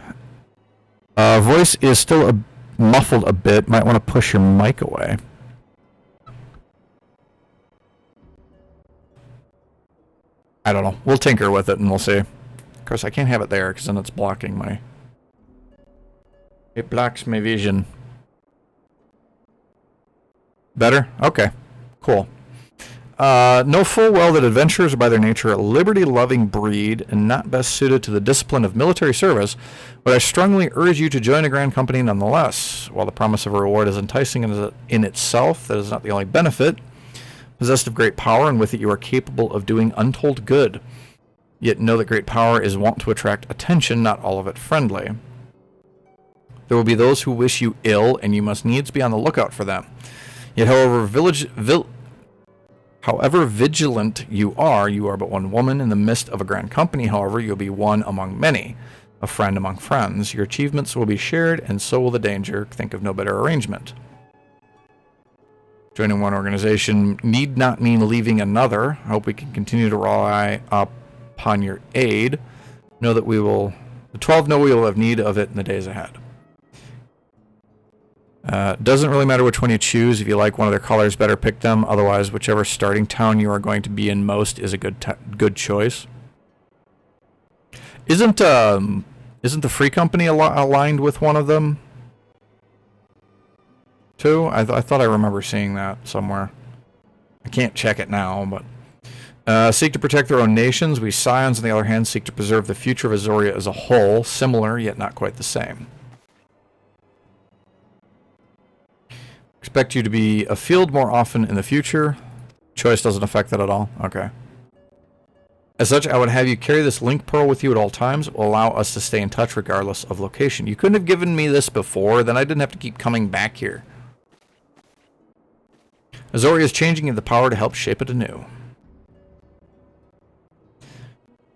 voice is still muffled a bit. Might want to push your mic away. I don't know. We'll tinker with it and we'll see. Of course, I can't have it there because then it's blocking my... It blocks my vision. Better? Okay. Cool. Know full well that adventurers are by their nature a liberty-loving breed and not best suited to the discipline of military service, but I strongly urge you to join a grand company nonetheless. While the promise of a reward is enticing in itself, that is not the only benefit. Possessed of great power, and with it you are capable of doing untold good. Yet know that great power is wont to attract attention, not all of it friendly. There will be those who wish you ill, and you must needs be on the lookout for them. Yet however vigilant you are but one woman. In the midst of a grand company, however, you'll be one among many. a friend among friends. Your achievements will be shared, and so will the danger. Think of no better arrangement. Joining one organization need not mean leaving another. I hope we can continue to rely upon your aid. Know that the 12 know we will have need of it in the days ahead. Doesn't really matter which one you choose. If you like one of their colors, better pick them. Otherwise, whichever starting town you are going to be in most is a good choice. Isn't the Free Company aligned with one of them? Too? I thought I remember seeing that somewhere. I can't check it now, but seek to protect their own nations. We Scions, on the other hand, seek to preserve the future of Azoria as a whole. Similar, yet not quite the same. Expect you to be afield more often in the future. Choice doesn't affect that at all. Okay. As such, I would have you carry this link pearl with you at all times. It will allow us to stay in touch regardless of location. You couldn't have given me this before, then I didn't have to keep coming back here. Azoria is changing, and the power to help shape it anew.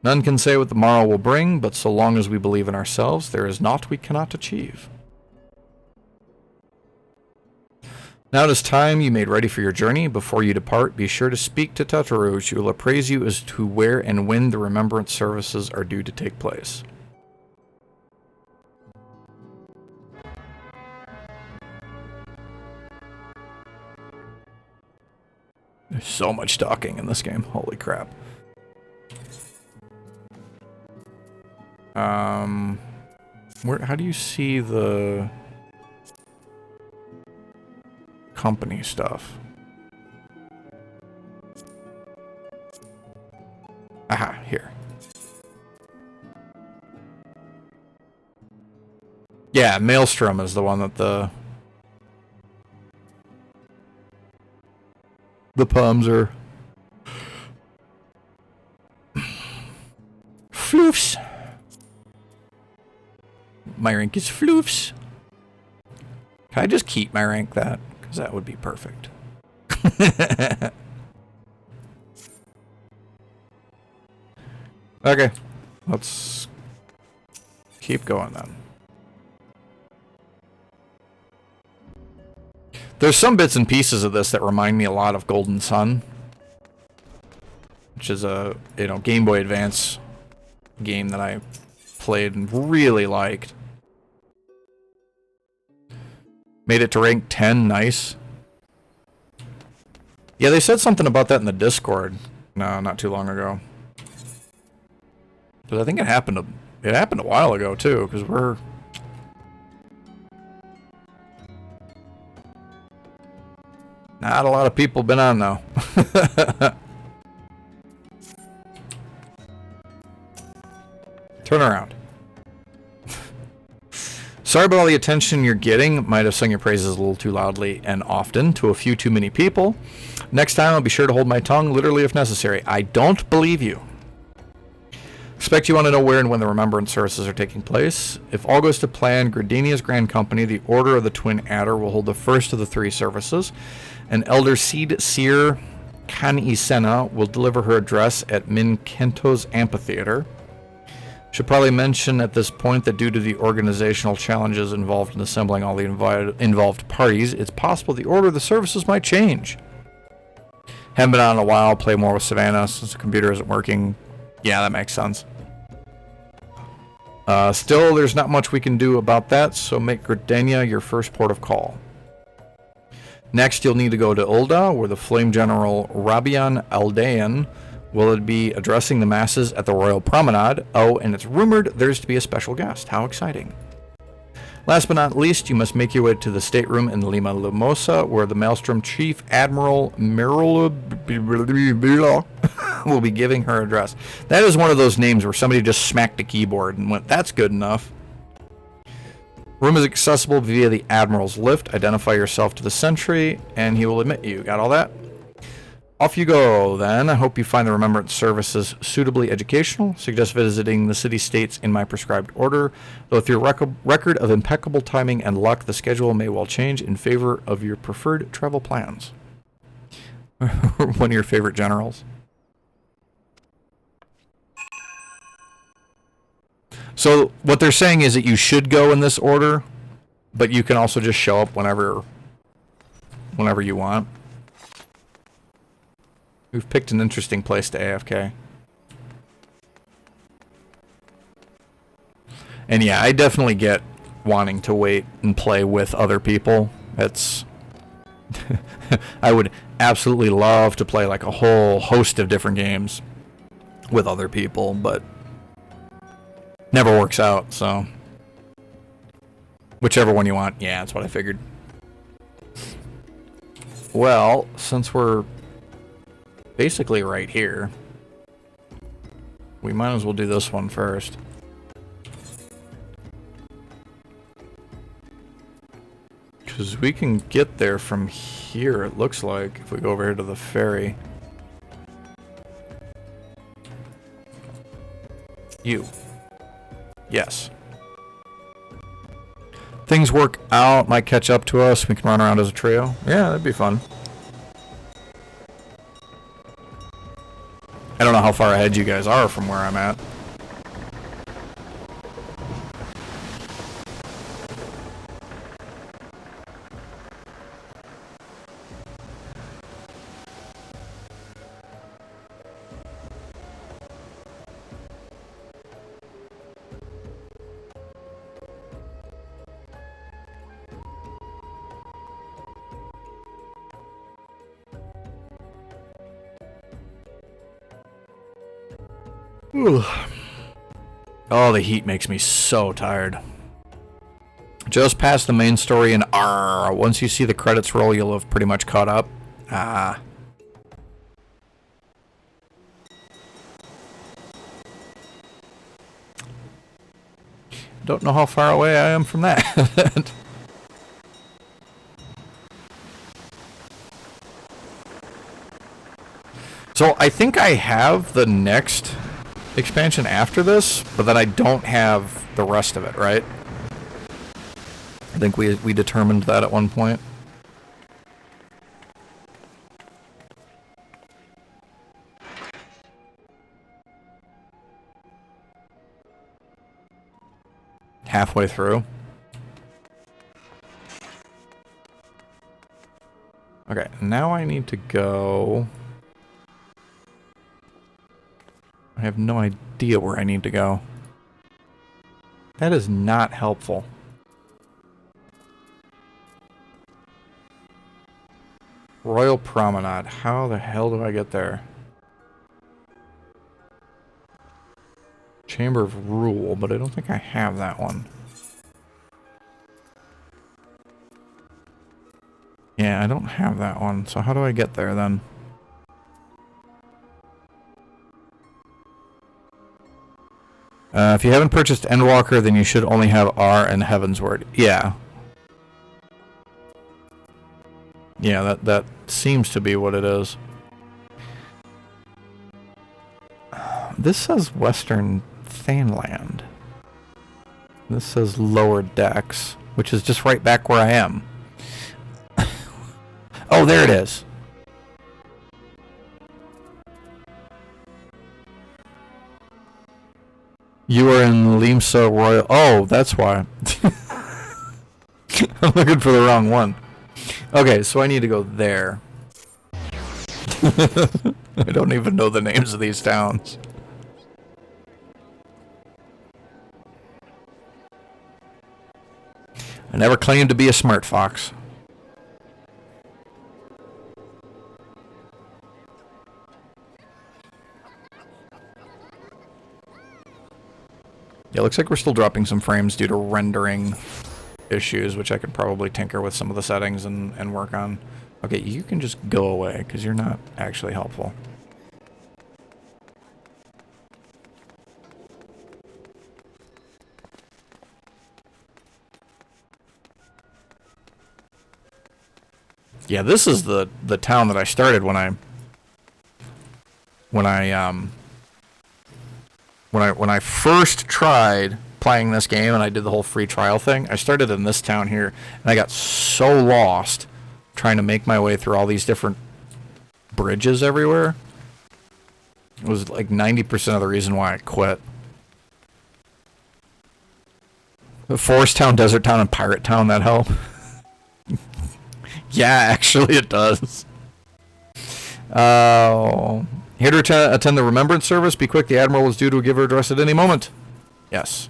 None can say what the morrow will bring, but so long as we believe in ourselves, there is naught we cannot achieve. Now it is time you made ready for your journey. Before you depart, be sure to speak to Tataru. She will appraise you as to where and when the remembrance services are due to take place. There's so much talking in this game. Holy crap. How do you see the company stuff? Aha, here. Yeah, Maelstrom is the one that the palms are. Floofs. My rank is floofs. Can I just keep my rank that? Because that would be perfect. Okay. Let's keep going then. There's some bits and pieces of this that remind me a lot of Golden Sun, which is a, Game Boy Advance game that I played and really liked. Made it to rank 10, nice. Yeah, they said something about that in the Discord. No, not too long ago. Because I think it happened a while ago too, because we're... Not a lot of people been on though. Turn around. Sorry about all the attention you're getting. Might have sung your praises a little too loudly and often to a few too many people. Next time I'll be sure to hold my tongue, literally if necessary. I don't believe you. Expect you want to know where and when the remembrance services are taking place. If all goes to plan, Gridania's Grand Company, the Order of the Twin Adder, will hold the first of the 3 services. And Elder Seed Seer Kanisena will deliver her address at Minkento's Amphitheater. Should probably mention at this point that due to the organizational challenges involved in assembling all the involved parties, it's possible the order of the services might change. Haven't been on in a while, play more with Savannah since the computer isn't working. Yeah, that makes sense. Still, there's not much we can do about that, so make Gridania your first port of call. Next, you'll need to go to Ul'dah, where the Flame General Rabian Aldean will be addressing the masses at the Royal Promenade. Oh, and it's rumored there's to be a special guest. How exciting. Last but not least, you must make your way to the stateroom in Lima Limosa, where the Maelstrom Chief Admiral Merula will be giving her address. That is one of those names where somebody just smacked the keyboard and went, that's good enough. Room is accessible via the Admiral's lift. Identify yourself to the sentry, and he will admit you. Got all that? Off you go, then. I hope you find the remembrance services suitably educational. Suggest visiting the city-states in my prescribed order. Though with your record of impeccable timing and luck, the schedule may well change in favor of your preferred travel plans. One of your favorite generals. So what they're saying is that you should go in this order, but you can also just show up whenever you want. We've picked an interesting place to AFK. And yeah, I definitely get wanting to wait and play with other people. It's I would absolutely love to play like a whole host of different games with other people, but never works out, so whichever one you want. Yeah, that's what I figured. Well, since we're basically right here, we might as well do this one first. Because we can get there from here, it looks like, if we go over here to the ferry. You. Yes. Things work out, might catch up to us, we can run around as a trio. Yeah, that'd be fun. I don't know how far ahead you guys are from where I'm at. Ooh. Oh, the heat makes me so tired. Just past the main story and once you see the credits roll, you'll have pretty much caught up. Don't know how far away I am from that. So I think I have the next expansion after this, but then I don't have the rest of it, right? I think we determined that at one point. Halfway through. Okay, now I need to go. I have no idea where I need to go. That is not helpful. Royal Promenade. How the hell do I get there? Chamber of Rule, but I don't think I have that one. Yeah, I don't have that one. So how do I get there then? If you haven't purchased Endwalker, then you should only have R and Heavensward. Yeah. Yeah, that seems to be what it is. This says Western Thainland. This says Lower Decks, which is just right back where I am. Oh, there it is. You are in Limsa Royal. Oh, that's why. I'm looking for the wrong one. Okay, so I need to go there. I don't even know the names of these towns. I never claimed to be a smart fox. Yeah, looks like we're still dropping some frames due to rendering issues, which I could probably tinker with some of the settings and work on. Okay, you can just go away, because you're not actually helpful. Yeah, this is the town that I started when I first tried playing this game and I did the whole free trial thing. I started in this town here and I got so lost trying to make my way through all these different bridges everywhere. It was like 90% of the reason why I quit. Forest Town, Desert Town, and Pirate Town, that help? Yeah, actually it does. Here to attend the remembrance service. Be quick, the Admiral is due to give her address at any moment. Yes.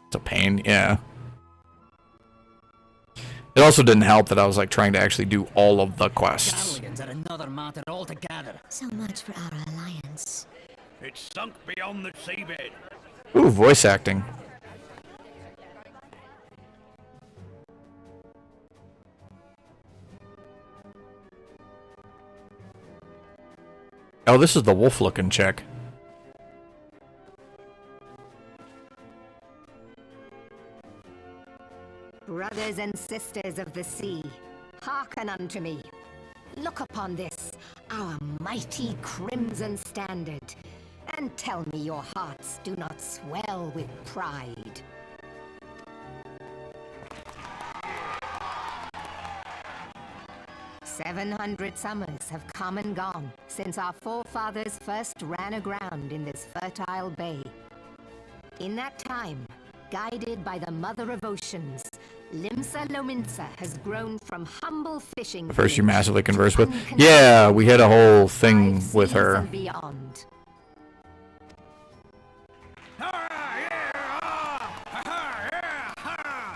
It's a pain, yeah. It also didn't help that I was like trying to actually do all of the quests. Galleons are another matter altogether. So much for our alliance. It's sunk beyond the seabed. Ooh, voice acting. Oh, this is the wolf-looking chick. Brothers and sisters of the sea, hearken unto me. Look upon this, our mighty crimson standard, and tell me your hearts do not swell with pride. "700 summers have come and gone since our forefathers first ran aground in this fertile bay. In that time, guided by the Mother of Oceans, Limsa Lominsa has grown from humble fishing. The first you village massively to conversed with. uncontained Yeah, we had a whole five thing seas with her. and beyond.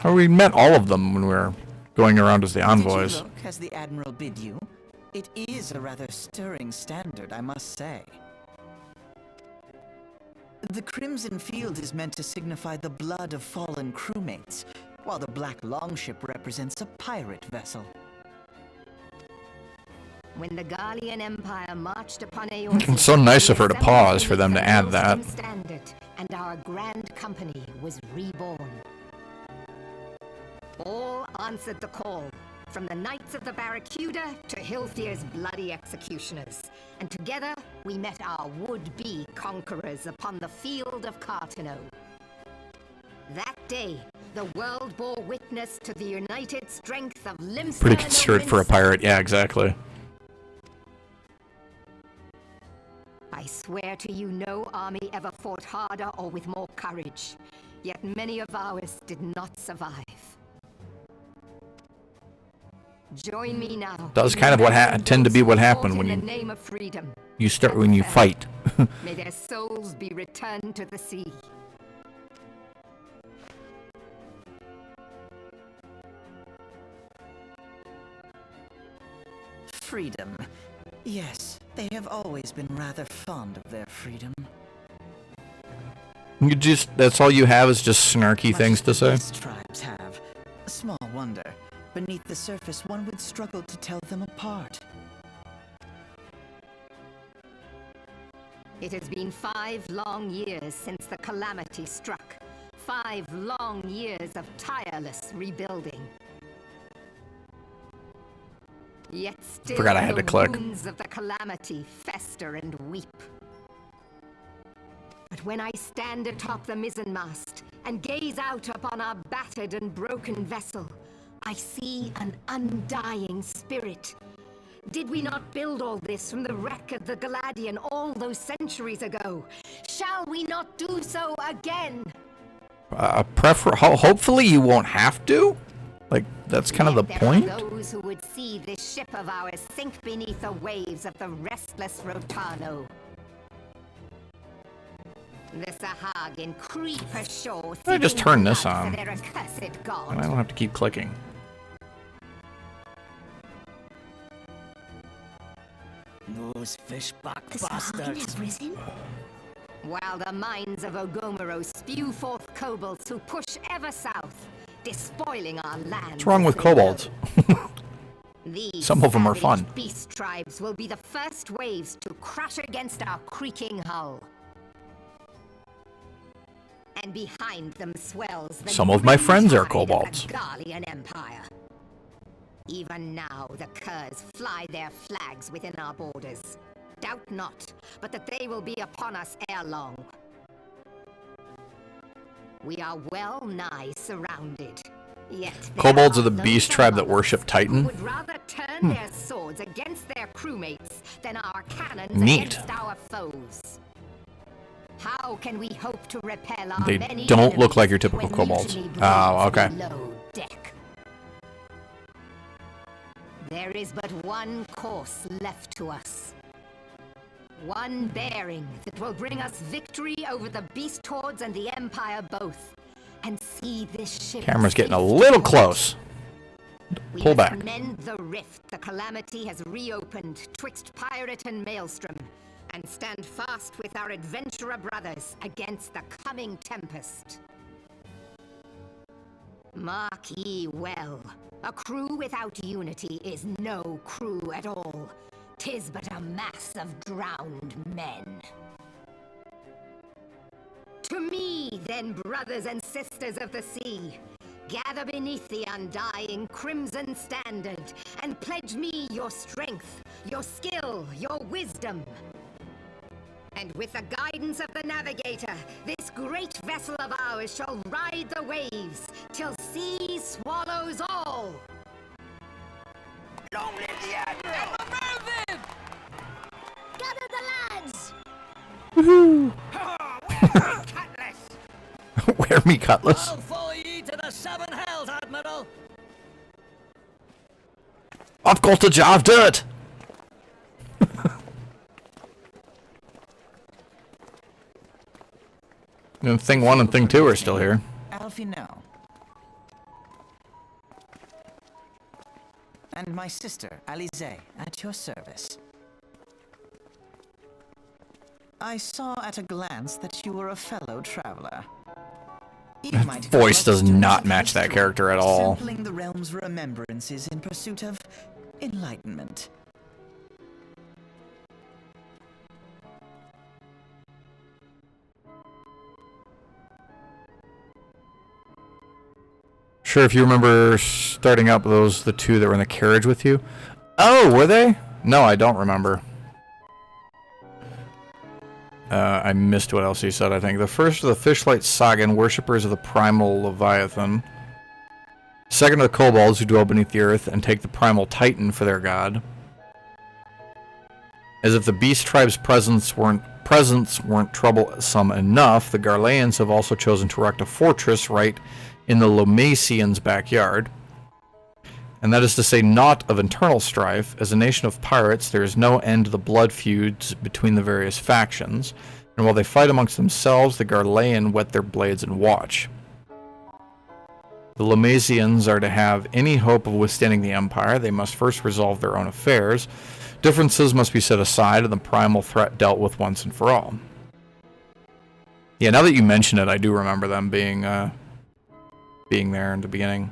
Oh, we met all of them when we were going around as the envoys. Did you look as the Admiral bid you? It is a rather stirring standard, I must say. The Crimson Field is meant to signify the blood of fallen crewmates, while the Black Longship represents a pirate vessel. When the Gallian Empire marched upon Eorzea, It's so nice of her to we pause for assembled them to add the that. Standard, and our grand company was reborn. All answered the call, from the Knights of the Barracuda to Hilfir's bloody executioners. And together, we met our would-be conquerors upon the field of Carteneau. That day, the world bore witness to the united strength of Limsa Pretty considerate for a Lominsa. pirate. Yeah, exactly. I swear to you, no army ever fought harder or with more courage. Yet many of ours did not survive. Join me now. Does kind of what tend to be what happened when in the you name of freedom. when you fight. May their souls be returned to the sea. Freedom. Yes, they have always been rather fond of their freedom. You that's all you have is just snarky Much things as to the say. Beast tribes have. Small wonder. Beneath the surface, one would struggle to tell them apart. It has been 5 long years since the calamity struck. 5 long years of tireless rebuilding. Yet still Forgot I had the to click. wounds of the calamity fester and weep. But when I stand atop the mizzenmast and gaze out upon our battered and broken vessel, I see an undying spirit. Did we not build all this from the wreck of the Galadian all those centuries ago? Shall we not do so again? Hopefully you won't have to. Like, that's kind of the Yet point. there are those who would see this ship of ours sink beneath the waves of the restless Rotano. The Sahagin creep ashore. I just seeking turned this blood on. for their accursed god. I don't have to keep clicking. Those fishback The Sahagin has risen? While the mines of Ogomoro spew forth kobolds who push ever south, despoiling our land. What's wrong with kobolds? These Some of 'em are savage fun. beast tribes will be the first waves to crash against our creaking hull. And behind them swells the Some of my friends are tide of kobolds. the Gallian Empire. Even now, the curs fly their flags within our borders. Doubt not, but that they will be upon us ere long. We are well nigh surrounded. Yet there Kobolds are the those beast tribe that among us worship Titan? who would rather turn their swords against their crewmates than our cannons Neat. against our foes. How can we hope to repel our They many don't look enemies like your typical when kobolds. mutiny Oh, breeds okay. below deck? There is but one course left to us. One bearing that will bring us victory over the Beast Hordes and the Empire both. And see this ship. Camera's getting a safe to little port. close. We Pull must back. mend the rift the Calamity has reopened twixt Pirate and Maelstrom, and stand fast with our adventurer brothers against the coming tempest. Mark ye well, a crew without unity is no crew at all. 'Tis but a mass of drowned men. To me, then, brothers and sisters of the sea, gather beneath the undying crimson standard, and pledge me your strength, your skill, your wisdom. And with the guidance of the navigator, this great vessel of ours shall ride the waves, till sea swallows all. Long live the Admiral! Gather the lads! Cutlass! Wear me cutlass. I'll follow ye to the seven hells, Admiral. I've got a job, do it! And thing 1 and thing 2 are still here. Alfie, no. And my sister, Alize, at your service. I saw at a glance that you were a fellow traveler. You might have Voice does journeyed not through match that history, character at all. sampling the realm's remembrances in pursuit of enlightenment. Sure, if you remember starting up the two that were in the carriage with you. Oh, were they? No, I don't remember. I missed what else he said, I think. The first of the Fishlight Sagan, worshippers of the primal Leviathan. Second of the kobolds who dwell beneath the earth and take the primal Titan for their god. As if the beast tribe's presence weren't troublesome enough, the Garleans have also chosen to erect a fortress right in the Lomasians' backyard. And that is to say, not of internal strife. As a nation of pirates, there is no end to the blood feuds between the various factions, and while they fight amongst themselves, the Garlean whet their blades and watch. The Lomasians are to have any hope of withstanding the Empire, they must first resolve their own affairs. Differences must be set aside, and the primal threat dealt with once and for all. Yeah, now that you mention it, I do remember them being there in the beginning.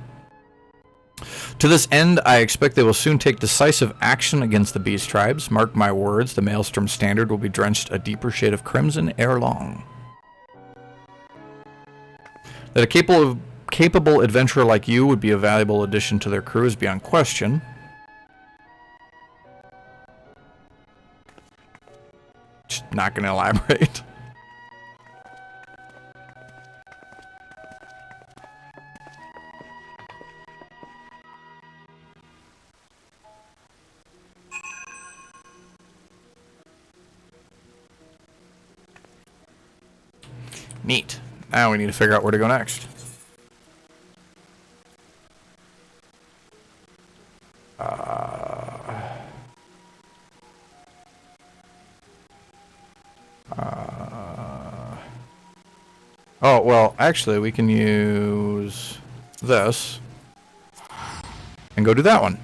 To this end, I expect they will soon take decisive action against the beast tribes. Mark my words, the Maelstrom standard will be drenched a deeper shade of crimson ere long. That a capable adventurer like you would be a valuable addition to their crew is beyond question. Just not going to elaborate. Neat. Now we need to figure out where to go next. Oh, well, actually, we can use this and go do that one.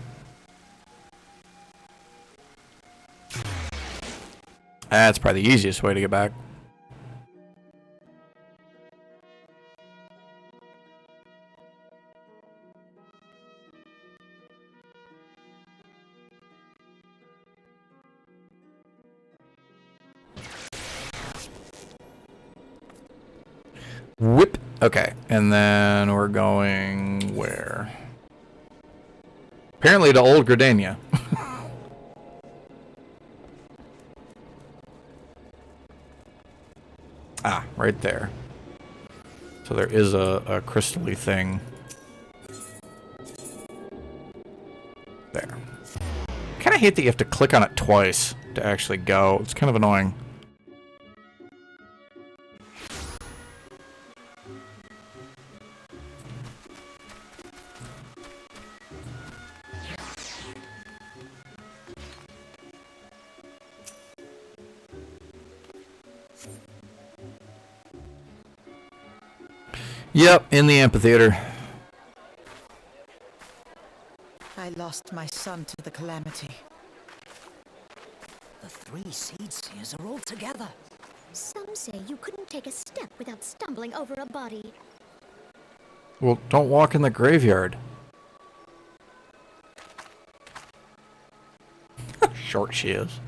That's probably the easiest way to get back. Whip. Okay, and then we're going where? Apparently to Old Gridania. Ah, right there. So there is a crystal-y thing. There. Kind of hate that you have to click on it twice to actually go. It's kind of annoying. Yep, in the amphitheater. I lost my son to the calamity. The 3 seed seers are all together. Some say you couldn't take a step without stumbling over a body. Well, don't walk in the graveyard. Short she is.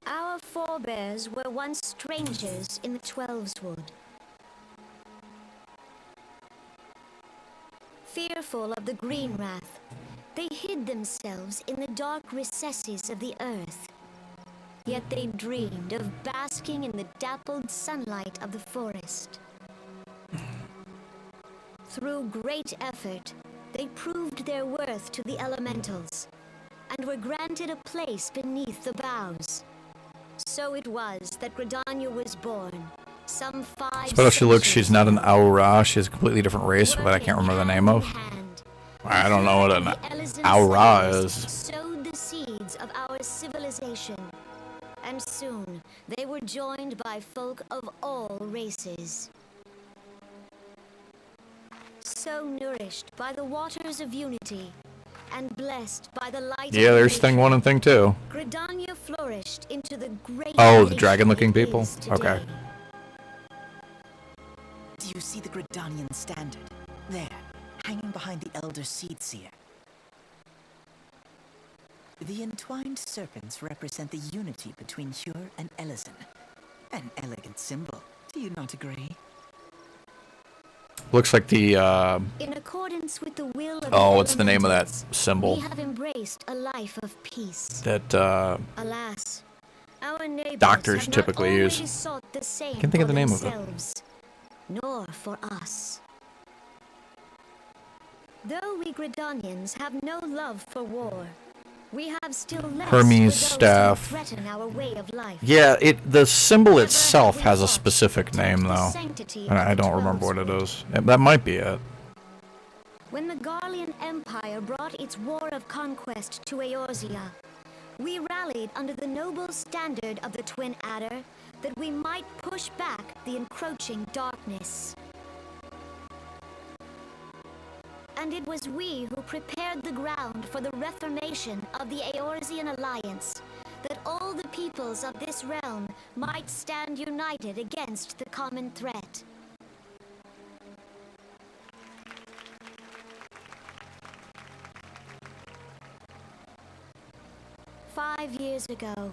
Our forebears were once strangers in the Twelveswood. Fearful of the Green Wrath, they hid themselves in the dark recesses of the earth. Yet they dreamed of basking in the dappled sunlight of the forest. Through great effort, they proved their worth to the elementals, and were granted a place beneath the boughs. So it was that Gridania was born, some 5 But if she looks, centuries she's not an Aura. She's a completely different race, but I can't remember the name of. I don't know what an Aura is. Sowed the seeds of our civilization, and soon they were joined by folk of all races. So nourished by the waters of unity, and blessed by the light Yeah, of there's nature, thing 1 and thing 2. Gridania flourished into the great Oh, the nation dragon-looking it people? is today. Okay. Do you see the Gridanian standard? There, hanging behind the Elder Seed Seer. The entwined serpents represent the unity between Hyur and Elezen. An elegant symbol, do you not agree? Looks like the, In accordance with the will of oh, the what's the name of that elementals, symbol? we have embraced a life of peace. That, Alas, our neighbors doctors have typically not use. always sought the same Can't think of for the name of it. themselves, nor for us. Though we Gridanians have no love for war, we have still less Hermes for those staff. who threaten our way of life. Yeah, the symbol Never itself have we has a fought specific to name, the though. sanctity And of I the don't remember what it Twelveswood. is. Yeah, that might be it. When the Garlean Empire brought its war of conquest to Eorzea, we rallied under the noble standard of the Twin Adder that we might push back the encroaching darkness. And it was we who prepared the ground for the reformation of the Eorzean Alliance, that all the peoples of this realm might stand united against the common threat. "5 years ago,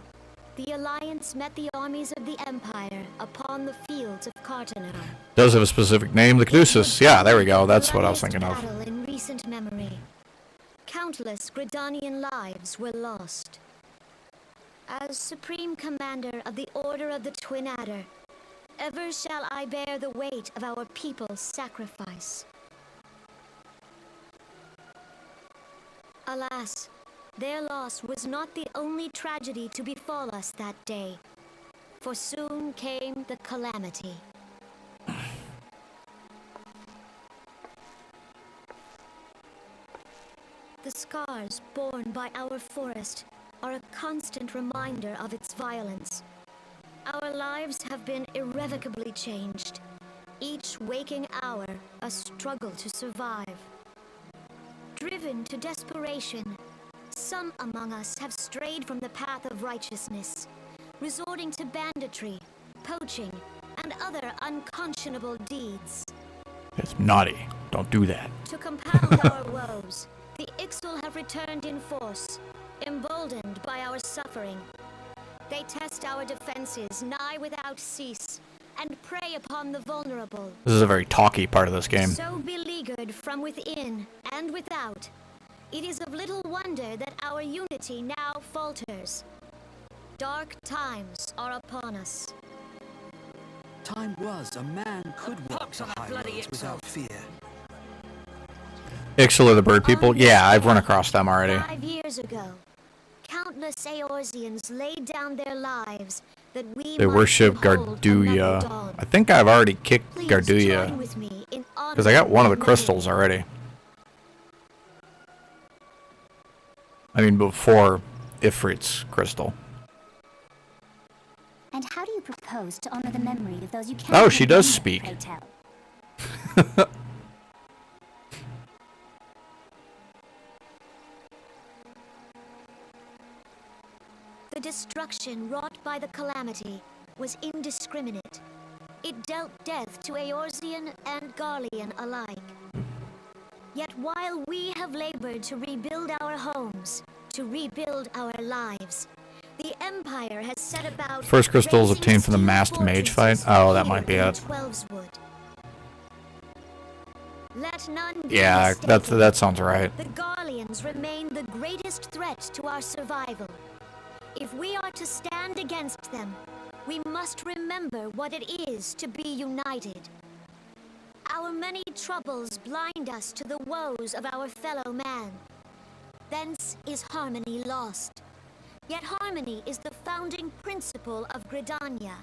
the Alliance met the armies of the Empire upon the fields of Cartenar. Does have a specific name, the Caduceus. Yeah, there we go. That's what I was thinking of. Battle in recent memory. Countless Gridanian lives were lost. As Supreme Commander of the Order of the Twin Adder, ever shall I bear the weight of our people's sacrifice. Alas, their loss was not the only tragedy to befall us that day, for soon came the calamity. The scars borne by our forest are a constant reminder of its violence. Our lives have been irrevocably changed, each waking hour a struggle to survive. Driven to desperation, some among us have strayed from the path of righteousness, resorting to banditry, poaching, and other unconscionable deeds. It's naughty. Don't do that. To compound our woes, the Ixal have returned in force, emboldened by our suffering. They test our defenses nigh without cease, and prey upon the vulnerable. This is a very talky part of this game. So beleaguered from within and without, it is of little wonder that our unity now falters. Dark times are upon us. Time was a man could walk Pox the on that high bloody roads without fear. Ixal are the bird people? Yeah, I've run across them already. 5 years ago, countless Eorzeans laid down their lives that we They might worship behold another Garduya. dawn. I think I've already kicked Please join Garduya. with me in Because I got one of the honoring crystals their already. I mean, before Ifrit's crystal. propose to honor the memory of those you can't? Oh, she does speak. Pray tell. The destruction wrought by the calamity was indiscriminate. It dealt death to Eorzean and Garlean alike. Yet while we have labored to rebuild our homes, to rebuild our lives, the Empire has set about... First crystals raising obtained from the steel masked mage fight? fortresses Oh, that here might be in it. Twelveswood. Let none be Yeah, mistaken. that sounds right. The Garleans remain the greatest threat to our survival. If we are to stand against them, we must remember what it is to be united. Our many troubles blind us to the woes of our fellow man. Thence is harmony lost. Yet harmony is the founding principle of Gridania.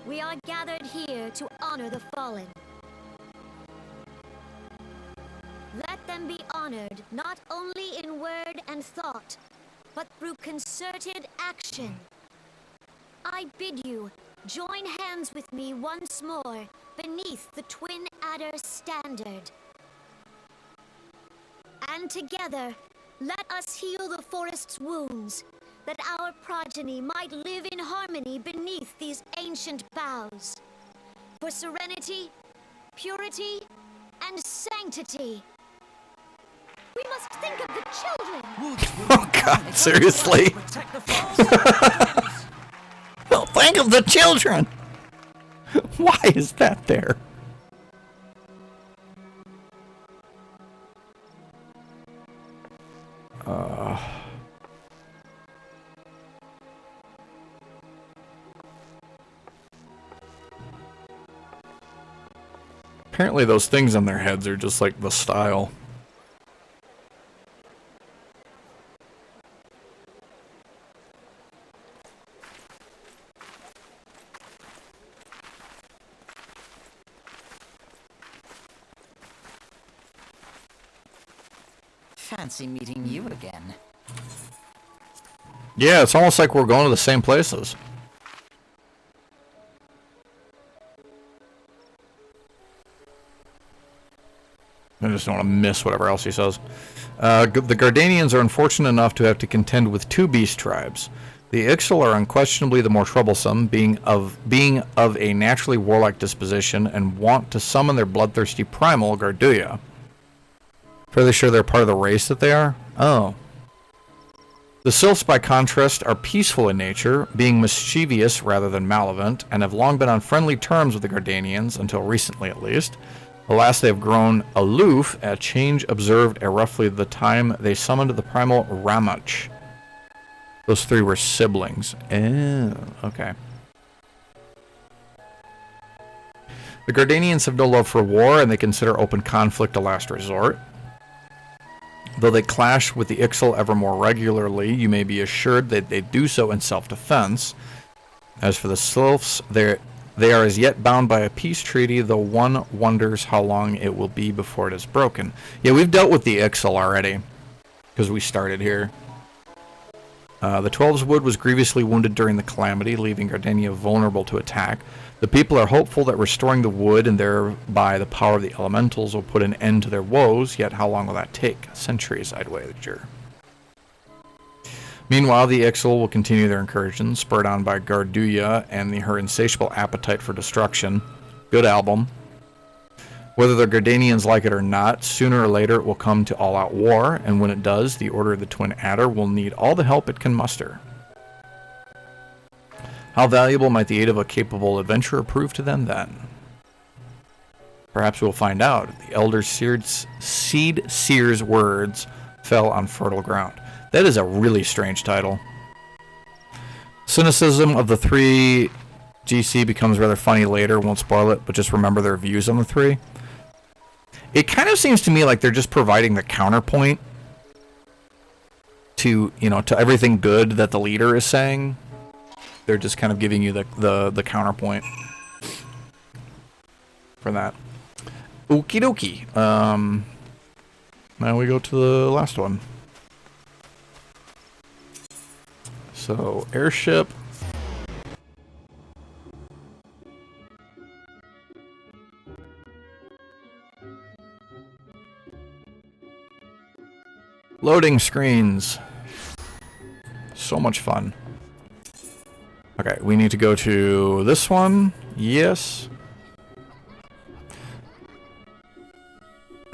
We are gathered here to honor the fallen. Let them be honored not only in word and thought, but through concerted action. I bid you, join hands with me once more beneath the Twin Adder standard. And together, let us heal the forest's wounds, that our progeny might live in harmony beneath these ancient boughs. For serenity, purity, and sanctity. We must think of the children! Oh god, seriously? Protect the forest. Well, think of the children! Why is that there? Apparently those things on their heads are just like the style. Fancy meeting you again. Yeah, it's almost like we're going to the same places. I just don't want to miss whatever else he says. The Gardanians are unfortunate enough to have to contend with two beast tribes. The Ixal are unquestionably the more troublesome, being of a naturally warlike disposition and want to summon their bloodthirsty primal, Garduya. Fairly sure they're part of the race that they are? Oh. The Sylphs, by contrast, are peaceful in nature, being mischievous rather than malevolent, and have long been on friendly terms with the Gardanians, until recently at least. Alas, they have grown aloof, a change observed at roughly the time they summoned the primal Ramach. Those three were siblings. Oh, okay. The Gardanians have no love for war, and they consider open conflict a last resort. Though they clash with the Ixal ever more regularly, you may be assured that they do so in self-defense. As for the Sylphs, they are as yet bound by a peace treaty, though one wonders how long it will be before it is broken. Yeah, we've dealt with the Ixal already, because we started here. The Twelveswood was grievously wounded during the calamity, leaving Gardania vulnerable to attack. The people are hopeful that restoring the wood and thereby the power of the elementals will put an end to their woes, yet how long will that take? Centuries, I'd wager. Meanwhile, the Ixal will continue their incursions, spurred on by Garduya and her insatiable appetite for destruction. Good album. Whether the Gardanians like it or not, sooner or later it will come to all-out war, and when it does, the Order of the Twin Adder will need all the help it can muster. How valuable might the aid of a capable adventurer prove to them then? Perhaps we'll find out. The Elder Seed Seer's words fell on fertile ground. That is a really strange title. Cynicism of the three GC becomes rather funny later. Won't spoil it, but just remember their views on the three. It kind of seems to me like they're just providing the counterpoint to, to everything good that the leader is saying. They're just kind of giving you the counterpoint for that. Okie dokie. Now we go to the last one. So, airship. Loading screens. So much fun. Okay, we need to go to this one. Yes.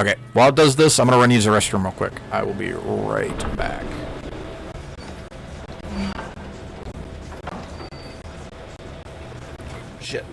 Okay, while it does this, I'm gonna run use the restroom real quick. I will be right back. Shit.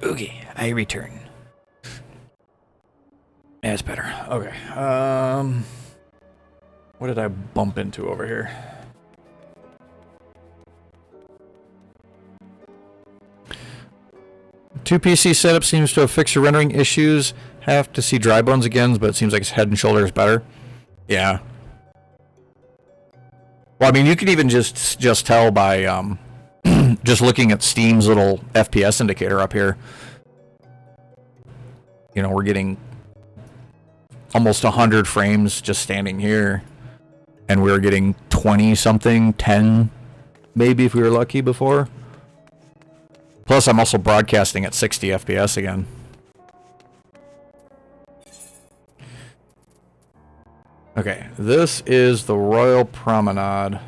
Okay, I return. That's better. Okay. What did I bump into over here? Two PC setup seems to have fixed your rendering issues. Have to see dry bones again, but it seems like it's Head and Shoulders better. Yeah. Well, I mean, you could even just tell by just looking at Steam's little FPS indicator up here. You know, we're getting almost 100 frames just standing here, and we were getting 20 something, 10 maybe if we were lucky before. Plus, I'm also broadcasting at 60 FPS again. Okay, this is the Royal Promenade,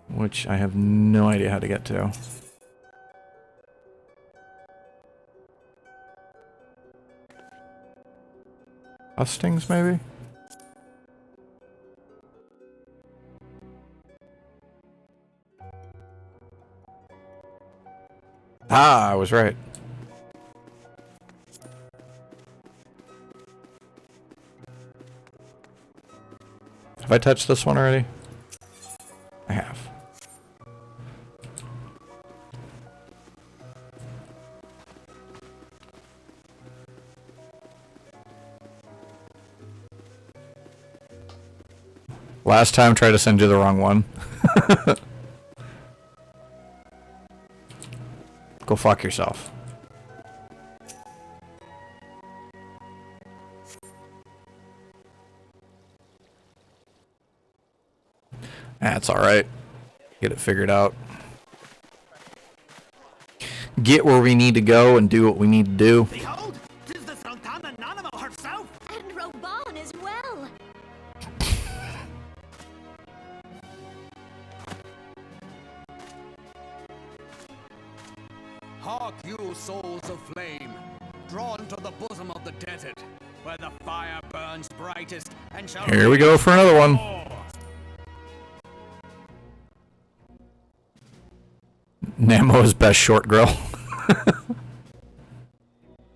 which I have no idea how to get to. Hustings, maybe? Ah, I was right. Have I touched this one already? I have. Last time, tried to send you the wrong one. Go fuck yourself. That's alright. Get it figured out. Get where we need to go and do what we need to do. Behold, 'tis the Sultana Nanimo herself! And Roban as well. Hark you, souls of flame, drawn to the bosom of the desert, where the fire burns brightest and shall... Here we go for another one. Nemo's best short grill.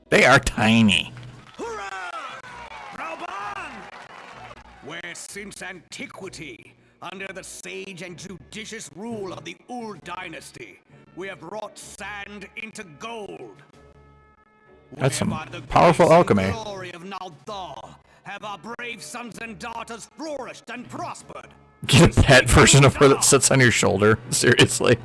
They are tiny. Hurrah! Roban! Where since antiquity, under the sage and judicious rule of the Ul dynasty, we have wrought sand into gold. That's some Where by the powerful grace and alchemy. glory of Naldar have our brave sons and daughters flourished and prospered. Get a pet version of her that sits on your shoulder. Seriously.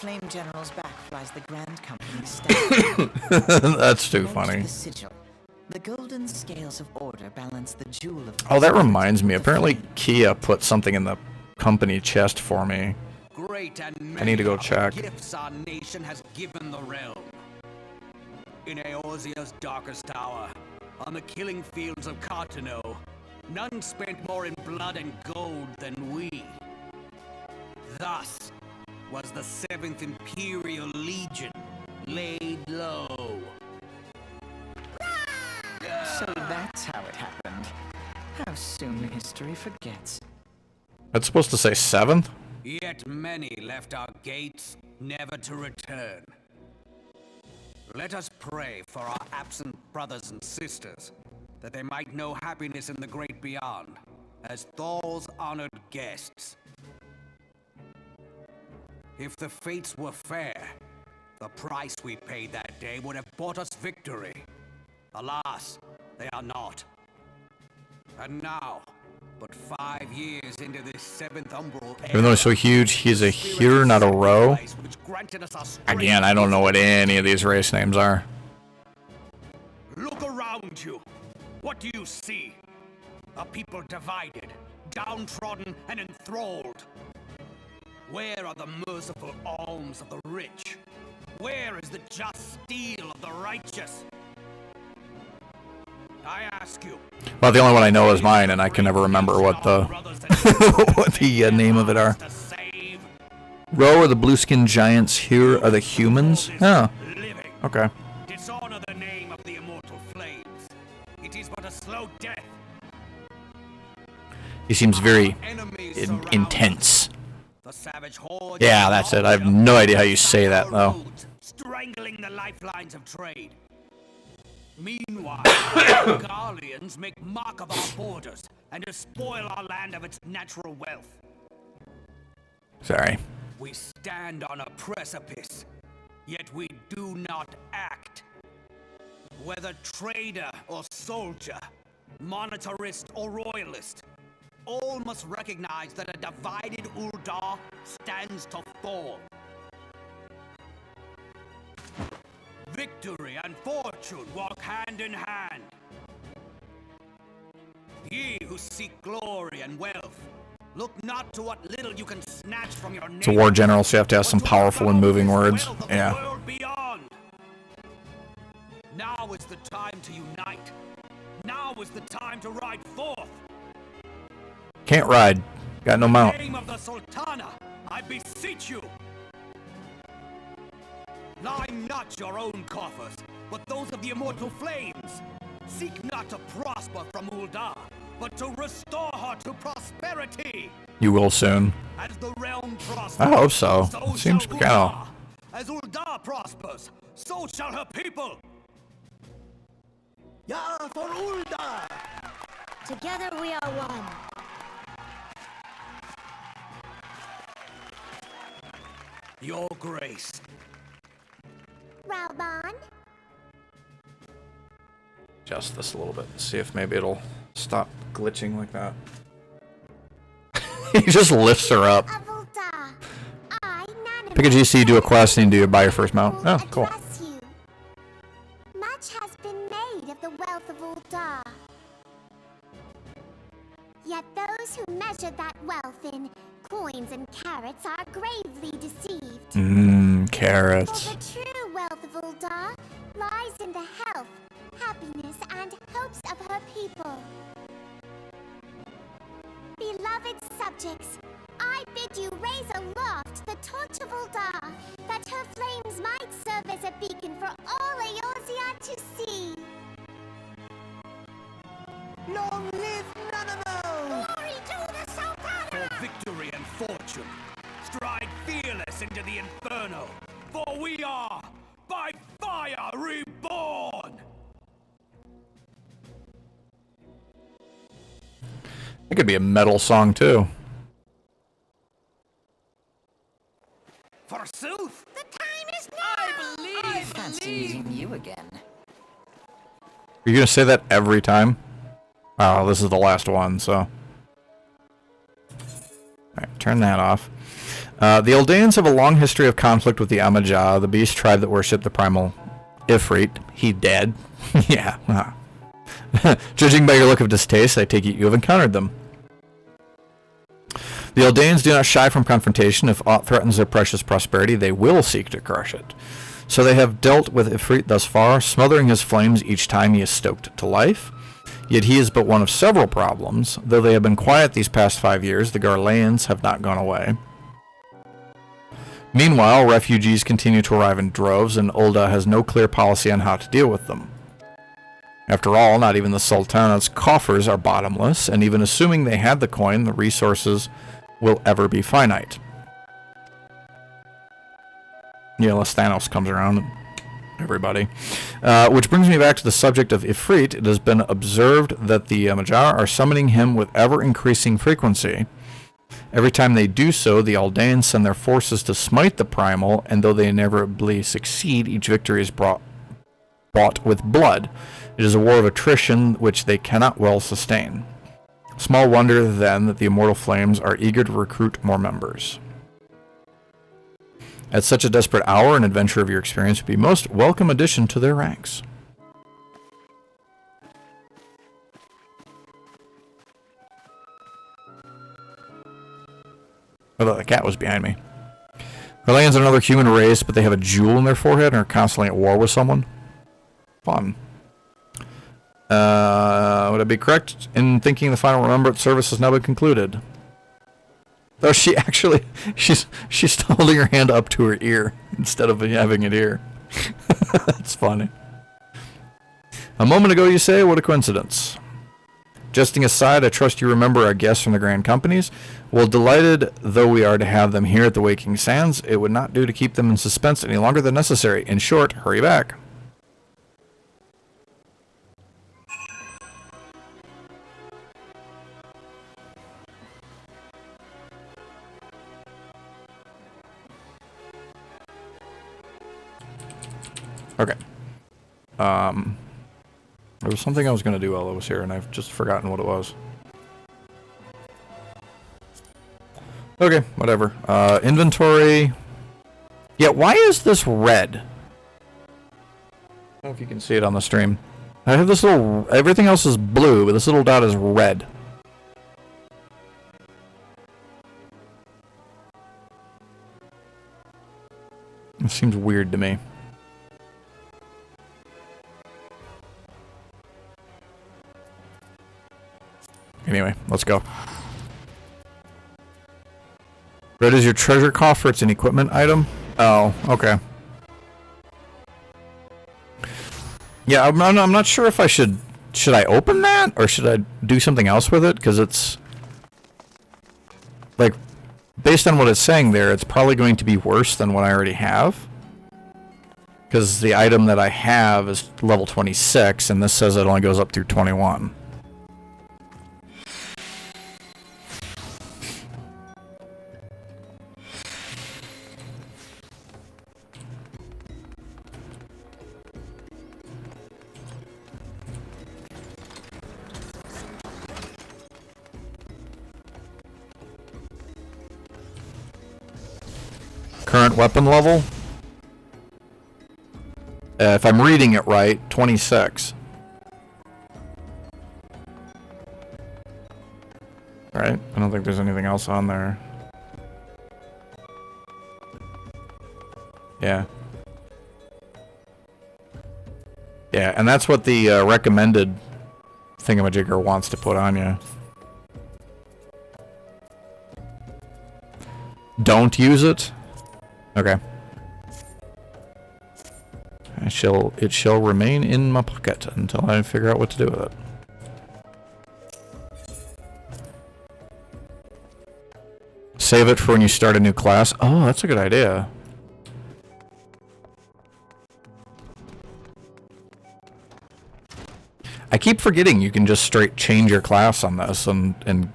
Flame General's back flies the Grand Company's staff. That's too Next, funny. The sigil. The golden scales of order balance the jewel of... Oh, that reminds me. Apparently, Kia put something in the company chest for me. Great and I need to go many check. gifts our nation has given the realm. In Eorzea's darkest hour, on the killing fields of Cartano, none spent more in blood and gold than we. Thus was the 7th Imperial Legion laid low. So that's how it happened. How soon history forgets. That's supposed to say 7th? Yet many left our gates, never to return. Let us pray for our absent brothers and sisters, that they might know happiness in the great beyond, as Thal's honored guests. If the fates were fair, the price we paid that day would have bought us victory. Alas, they are not. And now, but 5 years into this 7th Umbral era, Even though he's so huge, he's a Hero, not a Row. which granted us our strength. Again, I don't know what any of these race names are. Look around you. What do you see? A people divided, downtrodden, and enthralled. Where are the merciful alms of the rich? Where is the just steel of the righteous? I ask you. Well, the only one I know is mine, and I can never remember what the what the name of it are. Row are the blue-skinned giants. Here are the humans. Oh, okay. Dishonor the name of the immortal flames. It is but a slow death. He seems very Enemies intense. The savage horde. Yeah, that's it. I have no idea how you say that, though. Strangling the lifelines of trade. Meanwhile, the Garleans make mock of our borders and despoil our land of its natural wealth. Sorry. We stand on a precipice, yet we do not act. Whether trader or soldier, monetarist or royalist, all must recognize that a divided Uldar stands to fall. Victory and fortune walk hand in hand. Ye who seek glory and wealth, look not to what little you can snatch from your It's a war general, so you have to have some powerful and moving words. Yeah. Beyond. Now is the time to unite. Now is the time to ride forth. Can't ride. Got no mount. In the name of the Sultana, I beseech you. Line not your own coffers, but those of the immortal flames. Seek not to prosper from Uldar, but to restore her to prosperity. You will soon. As the realm prospers, I hope so. so Seems shall kind of. Uldar. As Uldar prospers, so shall her people. Yeah, for Uldar! Together we are one. Your grace. Raoban? Adjust this a little bit. See if maybe it'll stop glitching like that. He just lifts her up. Avulda. I, Nana. Pick a GC, do a quest, and you buy your first mount. Oh, cool. Address you. Much has been made of the wealth of Uldar. Yet those who measure that wealth in coins and carrots are gravely deceived. Carrots. For the true wealth of Uldar lies in the health, happiness, and hopes of her people. Beloved subjects, I bid you raise aloft the torch of Uldar, that her flames might serve as a beacon for all Eorzea to see. Long live Nanamo! Glory to the Sultana! For victory and fortune, stride fearless into the inferno, for we are, by fire, reborn! It could be a metal song, too. Forsooth! The time is now! I fancy meeting you again. Are you going to say that every time? Oh, this is the last one, so. Alright, turn that off. The Eldaeans have a long history of conflict with the Amajah, the beast tribe that worship the primal Ifrit. He dead. Yeah. Judging by your look of distaste, I take it you have encountered them. The Eldaeans do not shy from confrontation. If aught threatens their precious prosperity, they will seek to crush it. So they have dealt with Ifrit thus far, smothering his flames each time he is stoked to life. Yet he is but one of several problems. Though they have been quiet these past 5 years, the Garleans have not gone away. Meanwhile, refugees continue to arrive in droves, and Ul'dah has no clear policy on how to deal with them. After all, not even the Sultanate's coffers are bottomless, and even assuming they had the coin, the resources will ever be finite. Yeah, unless Thanos comes around and everybody. Which brings me back to the subject of Ifrit. It has been observed that the Amajah are summoning him with ever-increasing frequency. Every time they do so, the Eldaeans send their forces to smite the primal, and though they inevitably succeed, each victory is bought with blood. It is a war of attrition which they cannot well sustain. Small wonder, then, that the Immortal Flames are eager to recruit more members. At such a desperate hour, an adventure of your experience would be a most welcome addition to their ranks. I thought the cat was behind me. Garleans are another human race, but they have a jewel in their forehead and are constantly at war with someone. Fun. Would I be correct in thinking the final remembrance service has now been concluded? Though she actually, she's holding her hand up to her ear instead of having it here. That's funny. A moment ago, you say, what a coincidence. Jesting aside, I trust you remember our guests from the Grand Companies. Well, delighted though we are to have them here at the Waking Sands, it would not do to keep them in suspense any longer than necessary. In short, hurry back. Okay. There was something I was going to do while I was here, and I've just forgotten what it was. Okay, whatever. Inventory. Yeah, why is this red? I don't know if you can see it on the stream. I have this little... Everything else is blue, but this little dot is red. It seems weird to me. Anyway, let's go. Red is your treasure coffer. It's an equipment item. Oh, okay. Yeah, I'm not sure if I should I open that or should I do something else with it? Because it's like, based on what it's saying there, it's probably going to be worse than what I already have. Because the item that I have is level 26, and this says it only goes up through 21. Current weapon level? If I'm reading it right, 26. Right? I don't think there's anything else on there. Yeah. Yeah, and that's what the recommended thingamajigger wants to put on you. Don't use it? Okay. It shall remain in my pocket until I figure out what to do with it. Save it for when you start a new class. Oh, that's a good idea. I keep forgetting you can just straight change your class on this and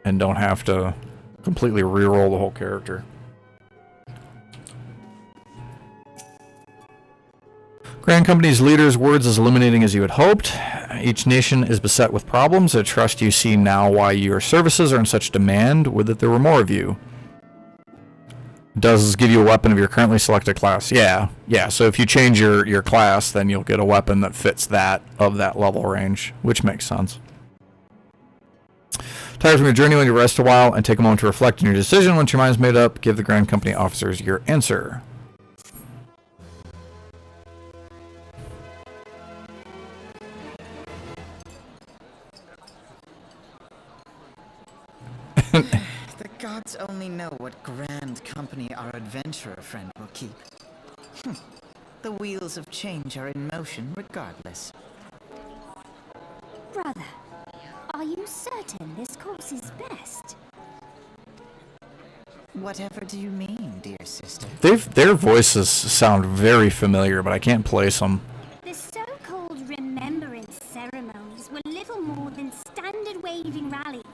don't have to completely reroll the whole character. Grand Company's leader's words as illuminating as you had hoped. Each nation is beset with problems. I trust you see now why your services are in such demand. Would that there were more of you. Does give you a weapon of your currently selected class. Yeah. So if you change your class, then you'll get a weapon that fits that of that level range, which makes sense. Tired from your journey, when you rest a while and take a moment to reflect on your decision. Once your mind is made up, give the Grand Company officers your answer. The gods only know what grand company our adventurer friend will keep. The wheels of change are in motion regardless. Brother, are you certain this course is best? Whatever do you mean, dear sister? Their voices sound very familiar, but I can't place them. The so-called remembrance ceremonies were little more than standard waving rallies.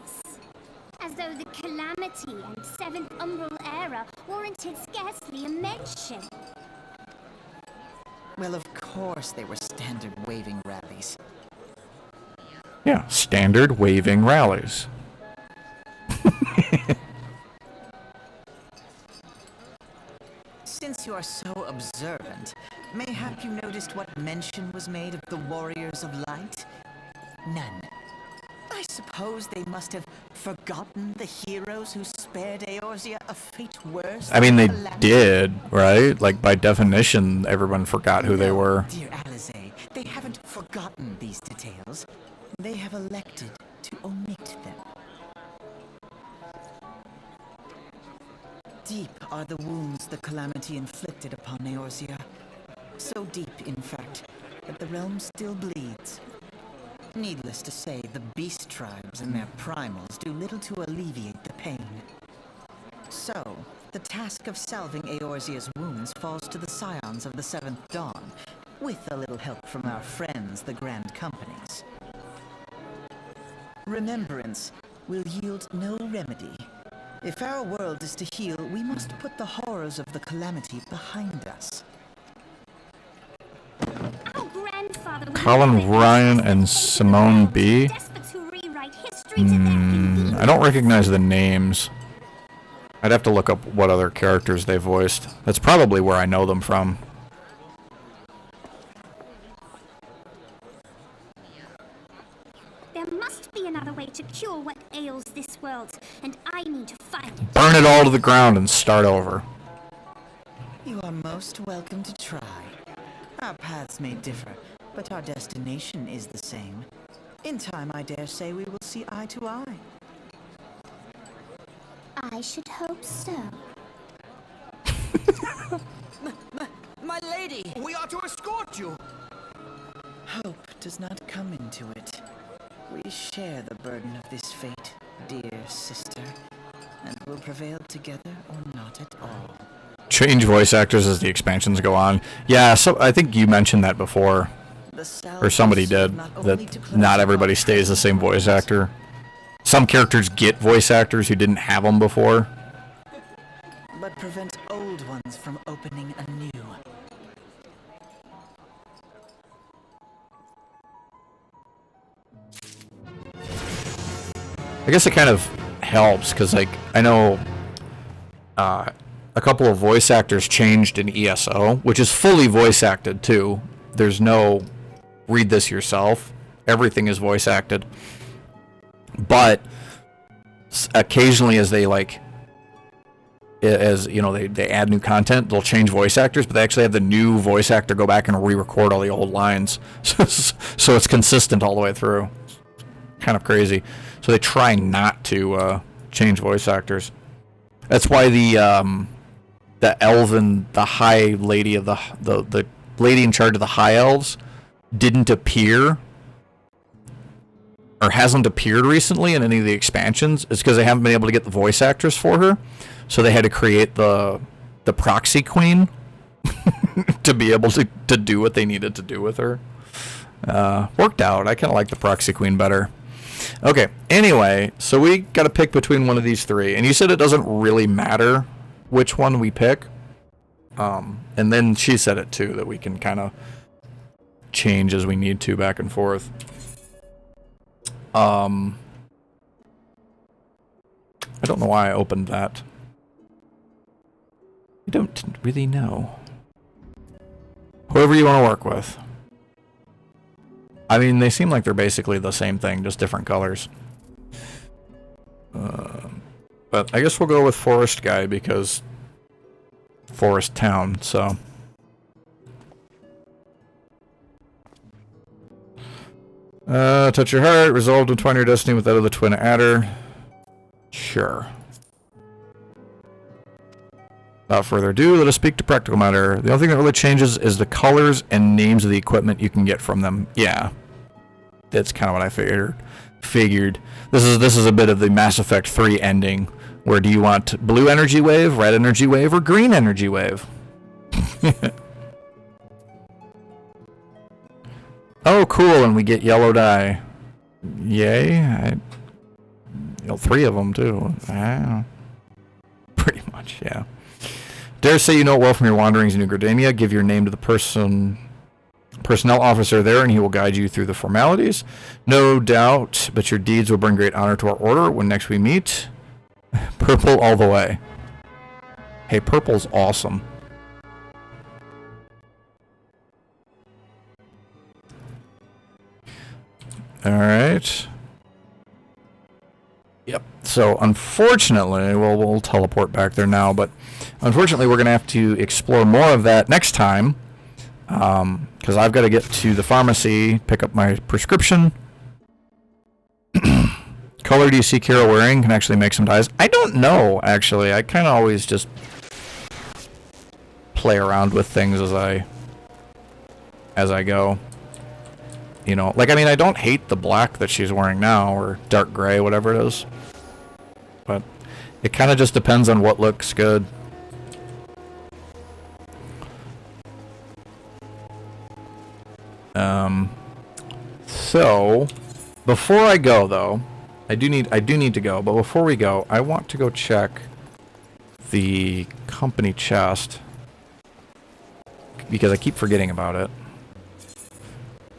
As though the Calamity and Seventh Umbral Era warranted scarcely a mention. Well, of course they were standard waving rallies. Yeah, standard waving rallies. Since you are so observant, mayhap you noticed what mention was made of the Warriors of Light? None. I suppose they must have forgotten the heroes who spared Eorzea a fate worse. I mean, they than Calamity. did, right? Like, by definition, everyone forgot who they were. Dear Alizé, they haven't forgotten these details. They have elected to omit them. Deep are the wounds the Calamity inflicted upon Eorzea. So deep, in fact, that the realm still bleeds. Needless to say, the beast tribes and their primals do little to alleviate the pain. So, the task of salving Eorzea's wounds falls to the scions of the Seventh Dawn, with a little help from our friends, the Grand Companies. Remembrance will yield no remedy. If our world is to heal, we must put the horrors of the Calamity behind us. Our grandfather Colin Ryan and Simone B. I don't recognize the names. I'd have to look up what other characters they voiced. That's probably where I know them from. There must be another way to cure what ails this world, and I need to find it. Burn it all to the ground and start over. You are most welcome to try. Our paths may differ, but our destination is the same. In time, I dare say we will see eye to eye. I should hope so. My lady! We are to escort you! Hope does not come into it. We share the burden of this fate, dear sister, and will prevail together or not at all. Change voice actors as the expansions go on. Yeah, so I think you mentioned that before. Or somebody did. That not everybody stays the same voice actor. Some characters get voice actors who didn't have them before. But prevent old ones from opening anew. I guess it kind of helps, because, like, I know a couple of voice actors changed in ESO, which is fully voice acted, too. There's no read this yourself. Everything is voice acted. But occasionally, as they, like, as, you know, they add new content, they'll change voice actors, but they actually have the new voice actor go back and re-record all the old lines. So it's consistent all the way through. Kind of crazy. So they try not to change voice actors. That's why the elven, the high lady of the lady in charge of the high elves didn't appear, or hasn't appeared recently in any of the expansions. It's because they haven't been able to get the voice actress for her. So they had to create the proxy queen to be able to do what they needed to do with her. Worked out. I kind of like the proxy queen better. Okay, anyway, so we got to pick between one of these three. And you said it doesn't really matter which one we pick. And then she said it too, that we can kind of change as we need to back and forth. I don't know why I opened that. I don't really know. Whoever you want to work with. I mean, they seem like they're basically the same thing, just different colors. But I guess we'll go with Forest Guy because Forest Town, so. Touch your heart, resolve to entwine your destiny with that of the Twin Adder. Sure. Without further ado, let us speak to practical matter. The only thing that really changes is the colors and names of the equipment you can get from them. Yeah. That's kind of what I figured. This is a bit of the Mass Effect 3 ending, where do you want blue energy wave, red energy wave, or green energy wave? Oh, cool, and we get yellow dye. Yay. Three of them, too. Pretty much, yeah. Dare say you know it well from your wanderings in New Gridania. Give your name to the personnel officer there, and he will guide you through the formalities. No doubt, but your deeds will bring great honor to our order when next we meet. Purple all the way. Hey, purple's awesome. Alright. Yep. So, unfortunately, well, we'll teleport back there now, but unfortunately, we're going to have to explore more of that next time. Because I've got to get to the pharmacy, pick up my prescription. Color do you see Kira wearing? Can actually make some dyes. I don't know, actually. I kind of always just play around with things as I go. You know, like, I mean, I don't hate the black that she's wearing now, or dark gray, whatever it is. But it kind of just depends on what looks good. So, before I go, though, I do need to go, but before we go, I want to go check the company chest, because I keep forgetting about it.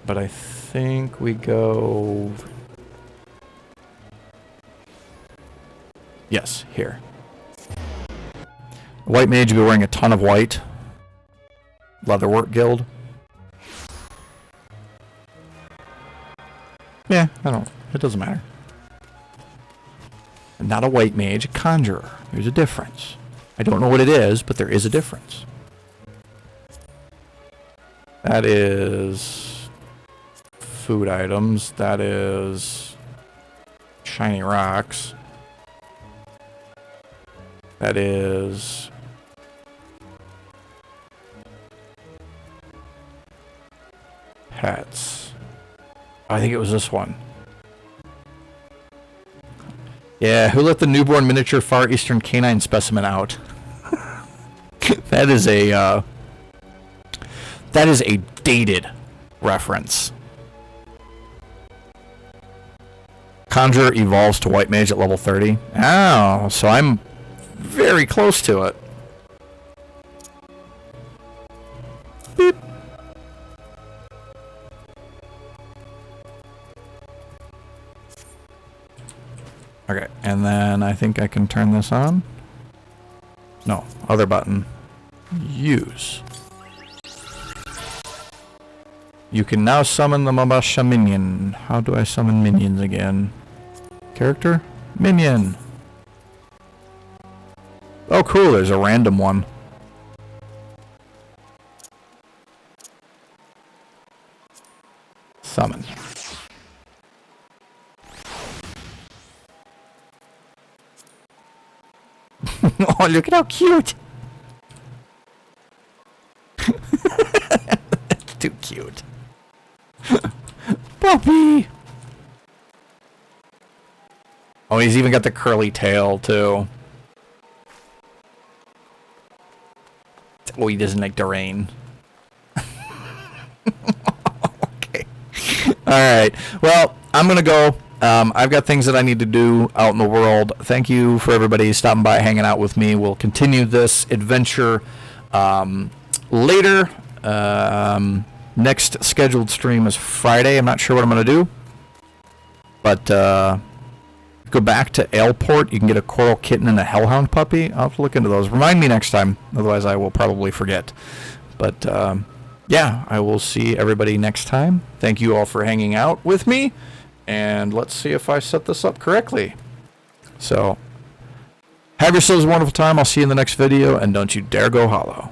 But I think we go... Yes, here. White mage will be wearing a ton of white. Leatherwork Guild. Yeah, it doesn't matter. I'm not a white mage, a conjurer. There's a difference. I don't know what it is, but there is a difference. That is food items. That is shiny rocks. That is pets. I think it was this one. Yeah, who let the newborn miniature Far Eastern canine specimen out? That is a dated reference. Conjurer evolves to White Mage at level 30. Oh, so I'm very close to it. Beep. Okay, and then I think I can turn this on. No, other button. Use. You can now summon the Mabasha minion. How do I summon minions again? Character? Minion. Oh cool, there's a random one. Summon. Oh, look at how cute! That's too cute. Puppy! Oh, he's even got the curly tail, too. Oh, he doesn't like the rain. Okay. Alright. Well, I'm gonna go. I've got things that I need to do out in the world. Thank you for everybody stopping by, hanging out with me. We'll continue this adventure later. Next scheduled stream is Friday. I'm not sure what I'm going to do. But go back to Aleport. You can get a Coral Kitten and a Hellhound puppy. I'll have to look into those. Remind me next time. Otherwise, I will probably forget. But yeah, I will see everybody next time. Thank you all for hanging out with me. And let's see if I set this up correctly. So, have yourselves a wonderful time. I'll see you in the next video. And don't you dare go hollow.